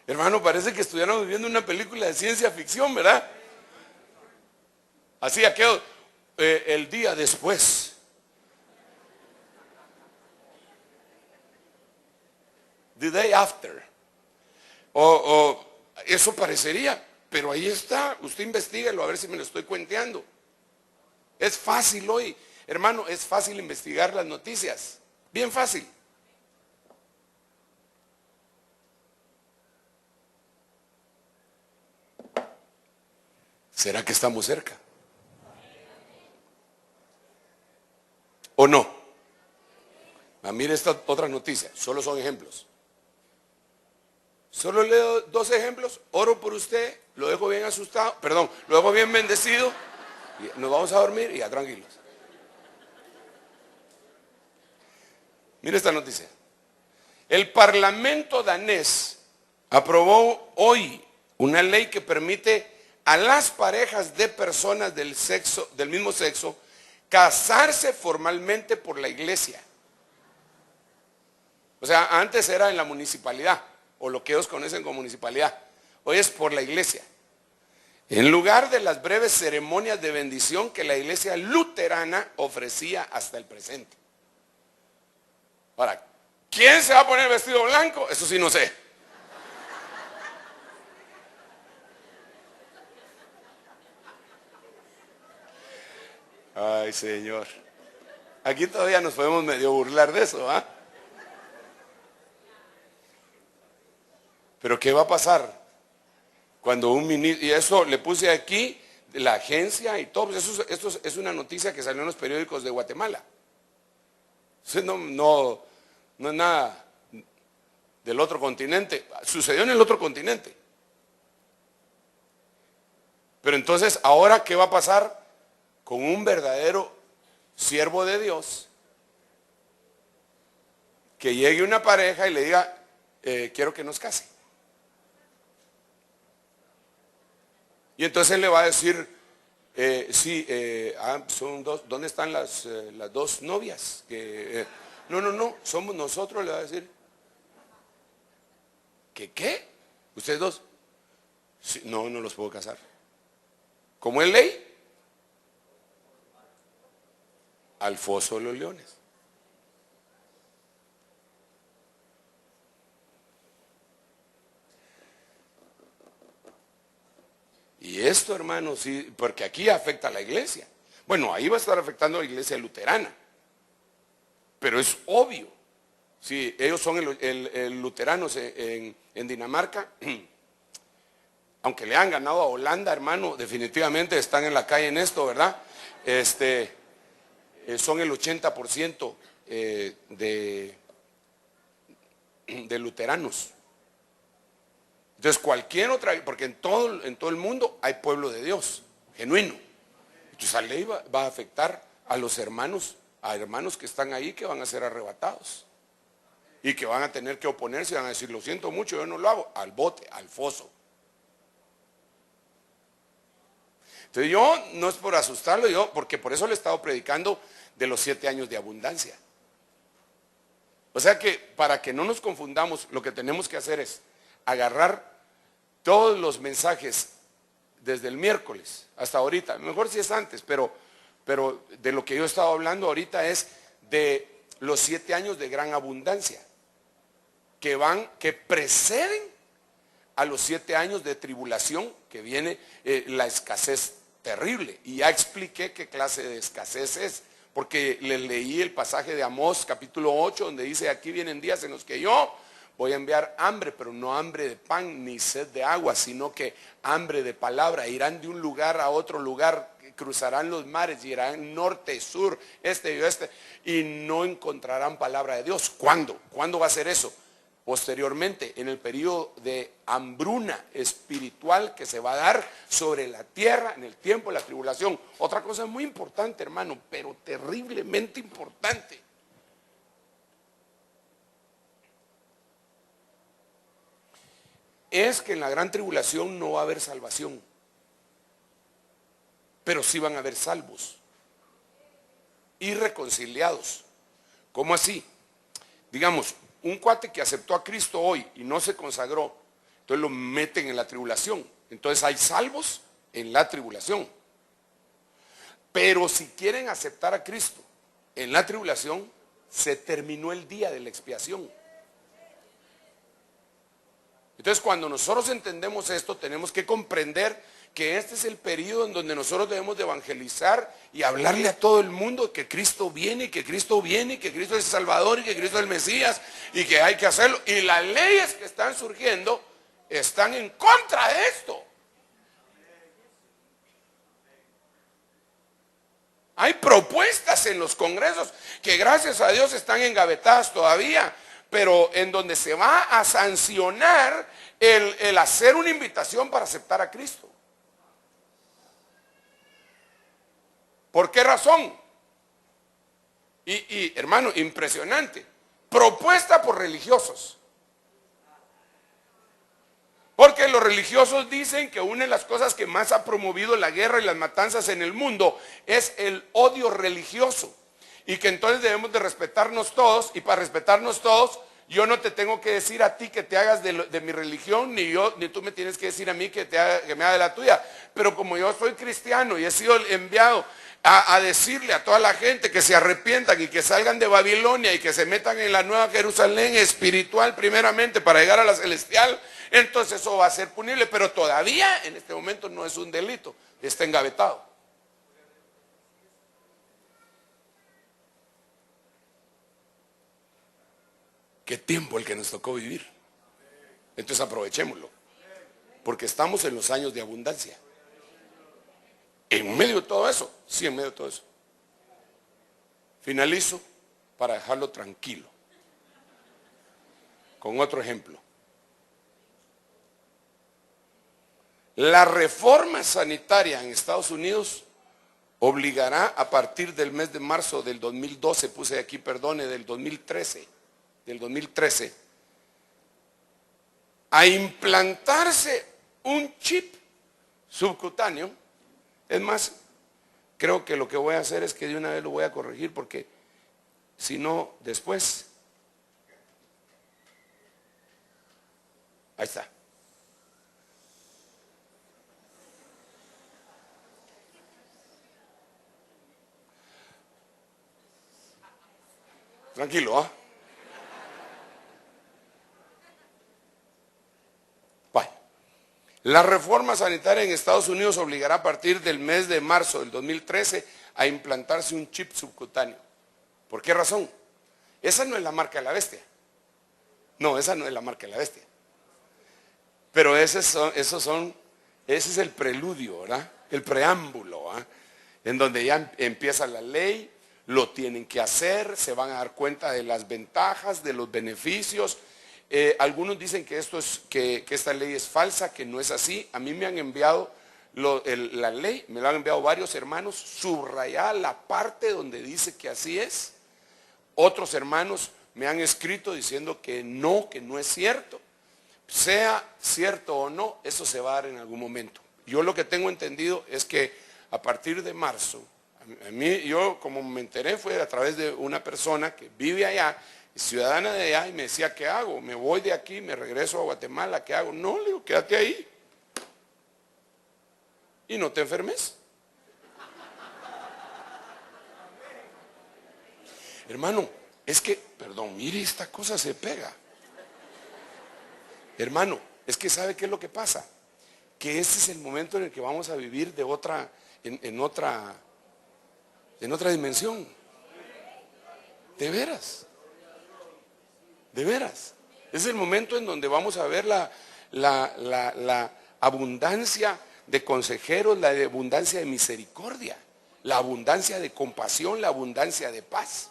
Hermano, parece que estuviéramos viendo una película de ciencia ficción, ¿verdad? Así aquello, el día después. The day after. O eso parecería, pero ahí está. Usted investíguelo a ver si me lo estoy cuenteando. Es fácil hoy, hermano, es fácil investigar las noticias. Bien fácil. ¿Será que estamos cerca? ¿O no? Mire esta otra noticia, solo son ejemplos. Solo leo 2 ejemplos, oro por usted, lo dejo bien asustado, perdón, lo dejo bien bendecido, y nos vamos a dormir y ya tranquilos. Mire esta noticia. El Parlamento danés aprobó hoy una ley que permite a las parejas de personas del mismo sexo casarse formalmente por la iglesia. O sea, antes era en la municipalidad, o lo que ellos conocen como municipalidad. Hoy es por la iglesia. En lugar de las breves ceremonias de bendición que la iglesia luterana ofrecía hasta el presente. Ahora, ¿quién se va a poner vestido blanco? Eso sí no sé. Ay, Señor. Aquí todavía nos podemos medio burlar de eso, ¿ah? Pero ¿qué va a pasar cuando un ministro, y eso le puse aquí, la agencia y todo, pues esto es una noticia que salió en los periódicos de Guatemala. Eso no es nada del otro continente. Sucedió en el otro continente. Pero entonces, ¿ahora qué va a pasar con un verdadero siervo de Dios? Que llegue una pareja y le diga, quiero que nos case. Y entonces él le va a decir, sí, son dos, ¿dónde están las dos novias? No, somos nosotros, le va a decir. ¿Qué? ¿Ustedes dos? Sí, no los puedo casar. ¿Cómo es ley? Al foso de los leones. Y esto, hermanos, sí, porque aquí afecta a la iglesia. Bueno, ahí va a estar afectando a la iglesia luterana. Pero es obvio. Si ellos son el luteranos en Dinamarca, aunque le han ganado a Holanda, hermano, definitivamente están en la calle en esto, ¿verdad? Son el 80% de luteranos. Entonces cualquier otra, porque en todo el mundo hay pueblo de Dios, genuino. Entonces esa ley va a afectar a los hermanos, que están ahí, que van a ser arrebatados. Y que van a tener que oponerse, van a decir, lo siento mucho, yo no lo hago, al bote, al foso. Entonces yo, no es por asustarlo, porque por eso le he estado predicando de los 7 años de abundancia. O sea que para que no nos confundamos, lo que tenemos que hacer es agarrar todos los mensajes desde el miércoles hasta ahorita, mejor si es antes, pero de lo que yo he estado hablando ahorita es de los 7 años de gran abundancia que preceden a los 7 años de tribulación que viene la escasez terrible. Y ya expliqué qué clase de escasez es, porque les leí el pasaje de Amós capítulo 8 donde dice, aquí vienen días en los que yo voy a enviar hambre, pero no hambre de pan ni sed de agua, sino que hambre de palabra. Irán de un lugar a otro lugar, cruzarán los mares, irán norte, sur, este y oeste, y no encontrarán palabra de Dios. ¿Cuándo? ¿Cuándo va a ser eso? Posteriormente, en el periodo de hambruna espiritual que se va a dar sobre la tierra en el tiempo de la tribulación. Otra cosa muy importante, hermano, pero terriblemente importante. Es que en la gran tribulación no va a haber salvación, pero sí van a haber salvos y reconciliados. ¿Cómo así? Digamos, un cuate que aceptó a Cristo hoy y no se consagró, entonces lo meten en la tribulación. Entonces hay salvos en la tribulación. Pero si quieren aceptar a Cristo en la tribulación, se terminó el día de la expiación. Entonces cuando nosotros entendemos esto, tenemos que comprender que este es el periodo en donde nosotros debemos de evangelizar y hablarle a todo el mundo que Cristo viene, que Cristo viene, que Cristo es el Salvador y que Cristo es el Mesías y que hay que hacerlo. Y las leyes que están surgiendo están en contra de esto. Hay propuestas en los congresos que gracias a Dios están engavetadas todavía, pero en donde se va a sancionar el hacer una invitación para aceptar a Cristo. ¿Por qué razón? Y hermano, impresionante. Propuesta por religiosos. Porque los religiosos dicen que una de las cosas que más ha promovido la guerra y las matanzas en el mundo es el odio religioso. Y que entonces debemos de respetarnos todos, y para respetarnos todos, yo no te tengo que decir a ti que te hagas de mi religión, ni tú me tienes que decir a mí que me haga de la tuya. Pero como yo soy cristiano y he sido enviado a decirle a toda la gente que se arrepientan y que salgan de Babilonia y que se metan en la nueva Jerusalén espiritual primeramente para llegar a la celestial, entonces eso va a ser punible, pero todavía en este momento no es un delito, está engavetado. Qué tiempo el que nos tocó vivir. Entonces aprovechémoslo, porque estamos en los años de abundancia. En medio de todo eso, sí, en medio de todo eso. Finalizo para dejarlo tranquilo. con otro ejemplo. La reforma sanitaria en Estados Unidos obligará a partir del mes de marzo del 2012, puse aquí, perdone, del 2013, a implantarse un chip subcutáneo. Es más, creo que lo que voy a hacer es que de una vez lo voy a corregir, porque si no, después. Ahí está. Tranquilo, ¿ah? Vaya. La reforma sanitaria en Estados Unidos obligará a partir del mes de marzo del 2013 a implantarse un chip subcutáneo. ¿Por qué razón? Esa no es la marca de la bestia. No, esa no es la marca de la bestia. Pero ese es el preludio, ¿verdad? El preámbulo, ¿verdad? En donde ya empieza la ley, lo tienen que hacer, se van a dar cuenta de las ventajas, de los beneficios. Algunos dicen que esta ley es falsa, que no es así. A mí me han enviado la ley, me la han enviado varios hermanos, subrayada la parte donde dice que así es. Otros hermanos me han escrito diciendo que no es cierto. Sea cierto o no, eso se va a dar en algún momento. Yo lo que tengo entendido es que a partir de marzo, yo como me enteré fue a través de una persona que vive allá, ciudadana de allá, y me decía, ¿qué hago? ¿Me voy de aquí, me regreso a Guatemala? ¿Qué hago? No, le digo, quédate ahí y no te enfermes. Hermano, es que, perdón, mire, esta cosa se pega. Hermano, es que ¿sabe qué es lo que pasa? Que este es el momento en el que vamos a vivir en otra dimensión. De veras. De veras. Es el momento en donde vamos a ver la abundancia de consejeros, la abundancia de misericordia, la abundancia de compasión, la abundancia de paz.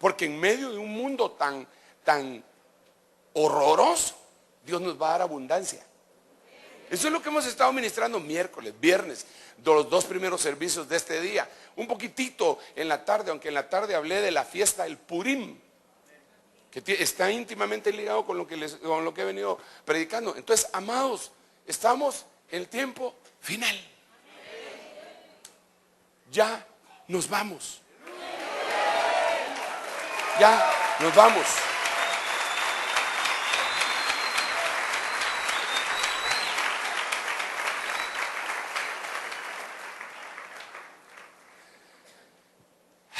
Porque en medio de un mundo tan horroroso, Dios nos va a dar abundancia. Eso es lo que hemos estado ministrando miércoles, viernes, los 2 primeros servicios de este día. Un poquitito en la tarde, aunque en la tarde hablé de la fiesta del Purim, que está íntimamente ligado con lo que he venido predicando. Entonces, amados, estamos en el tiempo final. Ya nos vamos. Ya nos vamos.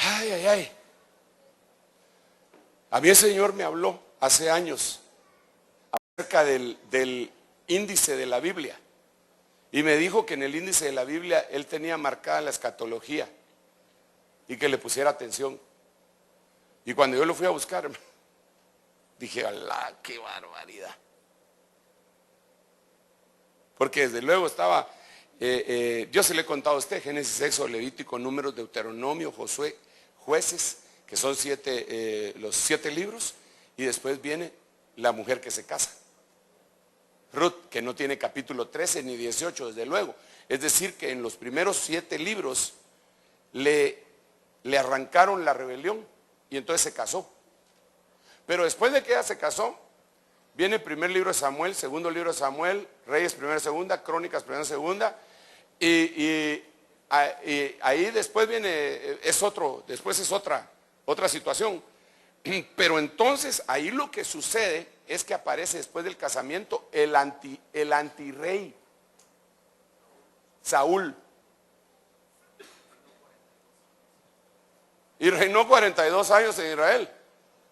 Ay, ay, ay. A mí el Señor me habló hace años acerca del índice de la Biblia. Y me dijo que en el índice de la Biblia Él tenía marcada la escatología y que le pusiera atención. Y cuando yo lo fui a buscar, dije, ¡alá, qué barbaridad! Porque desde luego estaba, yo se le he contado a usted, Génesis, Éxodo, Levítico, Números, Deuteronomio, Josué, Jueces, que son los 7 libros, y después viene la mujer que se casa. Ruth, que no tiene capítulo 13 ni 18, desde luego. Es decir, que en los primeros 7 libros le arrancaron la rebelión y entonces se casó. Pero después de que ella se casó, viene el primer libro de Samuel, segundo libro de Samuel, Reyes primera, segunda, Crónicas primera, segunda, y ahí después viene, después es otra situación. Pero entonces ahí lo que sucede es que aparece después del casamiento el antirrey, Saúl. Y reinó 42 años en Israel.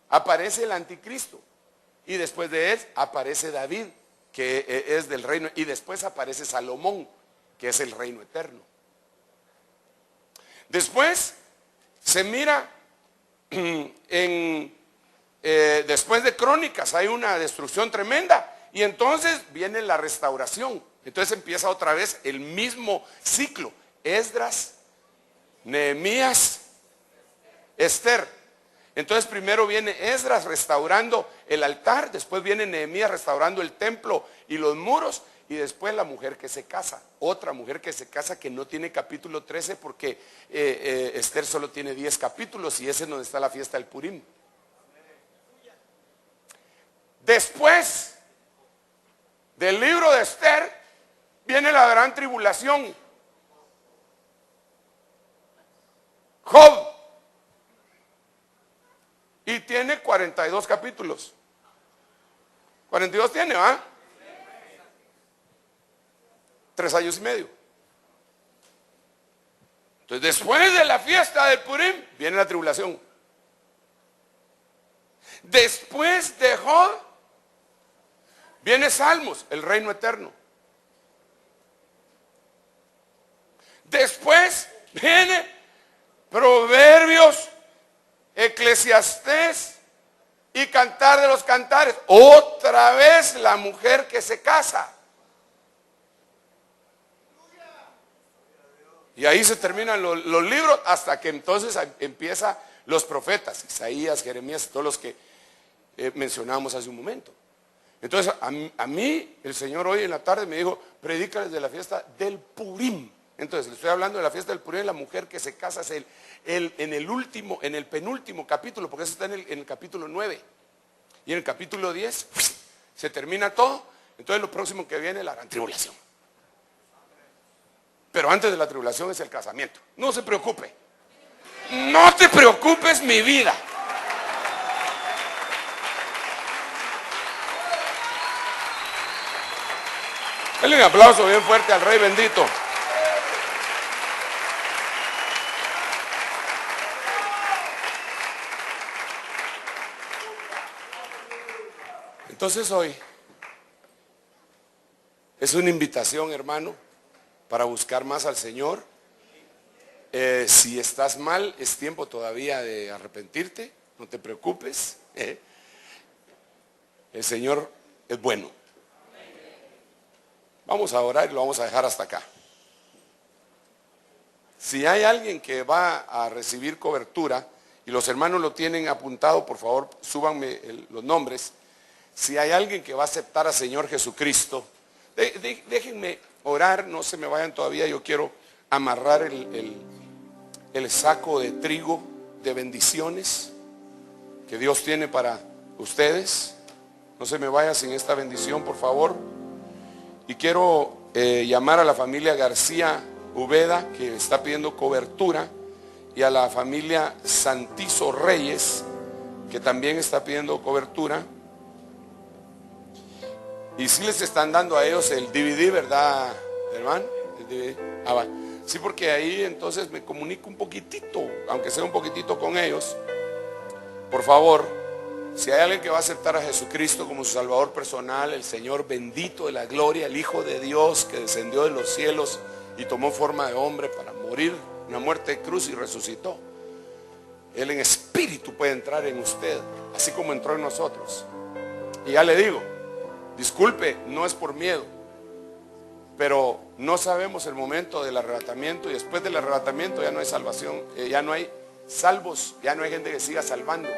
Aparece el anticristo. Y después de él aparece David, que es del reino. Y después aparece Salomón, que es el reino eterno. Después se mira después de Crónicas hay una destrucción tremenda. Y entonces viene la restauración. Entonces empieza otra vez el mismo ciclo. Esdras, Nehemías, Esther. Entonces primero viene Esdras restaurando el altar, después viene Nehemías restaurando el templo y los muros, y después la mujer que se casa, otra mujer que se casa que no tiene capítulo 13 porque Esther solo tiene 10 capítulos y ese es donde está la fiesta del Purim. Después del libro de Esther viene la gran tribulación. Job. Y tiene 42 capítulos. 42 tiene, ¿va? 3 años y medio. Entonces, después de la fiesta del Purim, viene la tribulación. Después de Job, viene Salmos, el reino eterno. Después viene Proverbios, Eclesiastés y Cantar de los Cantares. Otra vez la mujer que se casa. Y ahí se terminan los libros hasta que entonces empieza los profetas, Isaías, Jeremías, todos los que mencionamos hace un momento. Entonces a mí el Señor hoy en la tarde me dijo, predícales de la fiesta del Purim. Entonces le estoy hablando de la fiesta del Purim, la mujer que se casa es en el penúltimo capítulo, porque eso está en el capítulo 9. Y en el capítulo 10 se termina todo. Entonces lo próximo que viene es la gran tribulación. Pero antes de la tribulación es el casamiento. No se preocupe. No te preocupes, mi vida. Denle un aplauso bien fuerte al Rey bendito. Entonces hoy es una invitación, hermano, para buscar más al Señor. Si estás mal, es tiempo todavía de arrepentirte, no te preocupes. El Señor es bueno. Vamos a orar y lo vamos a dejar hasta acá. Si hay alguien que va a recibir cobertura, y los hermanos lo tienen apuntado, por favor, súbanme los nombres. Si hay alguien que va a aceptar al Señor Jesucristo, déjenme orar, no se me vayan todavía, yo quiero amarrar el saco de trigo de bendiciones que Dios tiene para ustedes. No se me vaya sin esta bendición, por favor. Y quiero llamar a la familia García Ubeda, que está pidiendo cobertura, y a la familia Santizo Reyes, que también está pidiendo cobertura. Y si les están dando a ellos el DVD, ¿verdad, hermano? El DVD. Ah, va. Sí, porque ahí entonces me comunico un poquitito, aunque sea un poquitito con ellos. Por favor, si hay alguien que va a aceptar a Jesucristo como su Salvador personal, el Señor bendito de la gloria, el Hijo de Dios que descendió de los cielos y tomó forma de hombre para morir una muerte de cruz y resucitó. Él en espíritu puede entrar en usted, así como entró en nosotros. Y ya le digo, disculpe, no es por miedo, pero no sabemos el momento del arrebatamiento, y después del arrebatamiento ya no hay salvación, ya no hay salvos, ya no hay gente que siga salvando.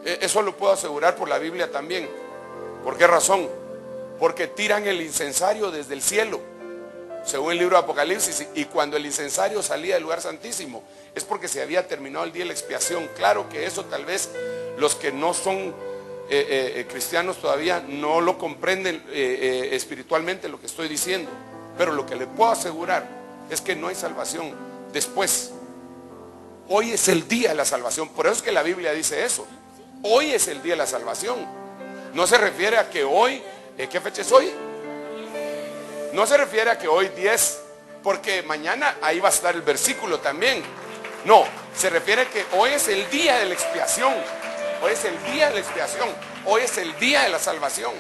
Eso lo puedo asegurar por la Biblia también. ¿Por qué razón? Porque tiran el incensario desde el cielo, según el libro de Apocalipsis, y cuando el incensario salía del lugar santísimo es porque se había terminado el día de la expiación. Claro que eso tal vez los que no son cristianos todavía no lo comprenden espiritualmente lo que estoy diciendo, pero lo que le puedo asegurar es que no hay salvación después. Hoy es el día de la salvación, por eso es que la Biblia dice eso. Hoy es el día de la salvación. No se refiere a que hoy, ¿qué fecha es hoy? No se refiere a que hoy 10, porque mañana ahí va a estar el versículo también. No, se refiere a que hoy es el día de la expiación. Hoy es el día de la expiación. Hoy es el día de la salvación.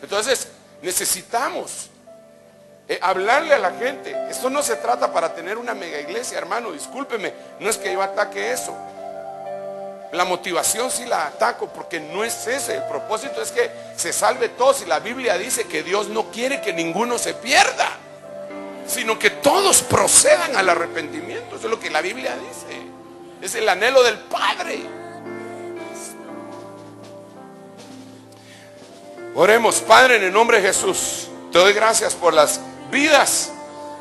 Entonces necesitamos hablarle a la gente. Esto no se trata para tener una mega iglesia, hermano, discúlpeme. No es que yo ataque eso. La motivación sí la ataco, porque no es ese. El propósito es que se salve todos, y la Biblia dice que Dios no quiere que ninguno se pierda, sino que todos procedan al arrepentimiento. Eso es lo que la Biblia dice. Es el anhelo del Padre. Oremos. Padre, en el nombre de Jesús, te doy gracias por las vidas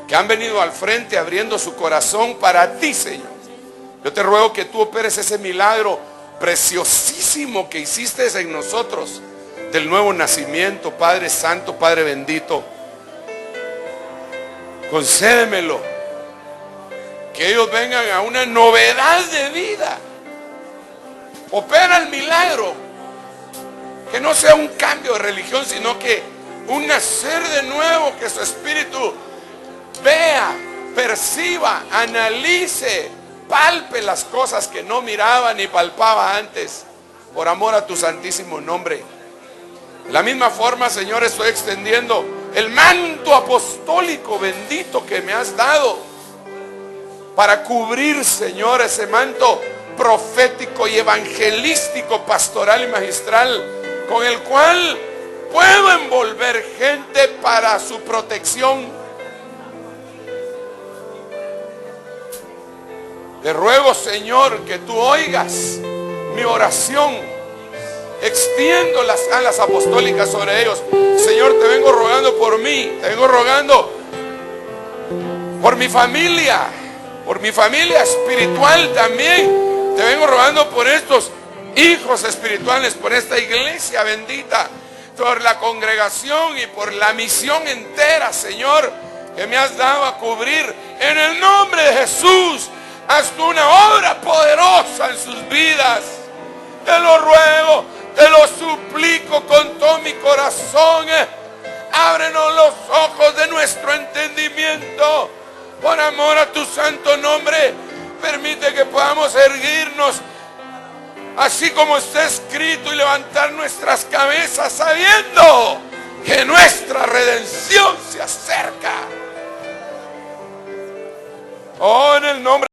que han venido al frente abriendo su corazón para ti, Señor. Yo te ruego que tú operes ese milagro preciosísimo que hiciste en nosotros del nuevo nacimiento, Padre Santo, Padre bendito. Concédemelo, que ellos vengan a una novedad de vida. Opera el milagro, que no sea un cambio de religión, sino que un nacer de nuevo, que su espíritu vea, perciba, analice, palpe las cosas que no miraba ni palpaba antes, por amor a tu santísimo nombre. De la misma forma, Señor, estoy extendiendo el manto apostólico bendito que me has dado para cubrir, Señor, ese manto profético y evangelístico, pastoral y magistral, con el cual puedo envolver gente para su protección. Te ruego, Señor, que tú oigas mi oración. Extiendo las alas apostólicas sobre ellos. Señor, te vengo rogando por mí. Te vengo rogando por mi familia espiritual también. Te vengo rogando por estos hijos espirituales, por esta iglesia bendita, por la congregación y por la misión entera, Señor, que me has dado a cubrir. En el nombre de Jesús, haz tú una obra poderosa en sus vidas. Te lo ruego, te lo suplico con todo mi corazón. Ábrenos los ojos de nuestro entendimiento. Por amor a tu santo nombre, permite que podamos erguirnos así como está escrito y levantar nuestras cabezas sabiendo que nuestra redención se acerca. Oh, en el nombre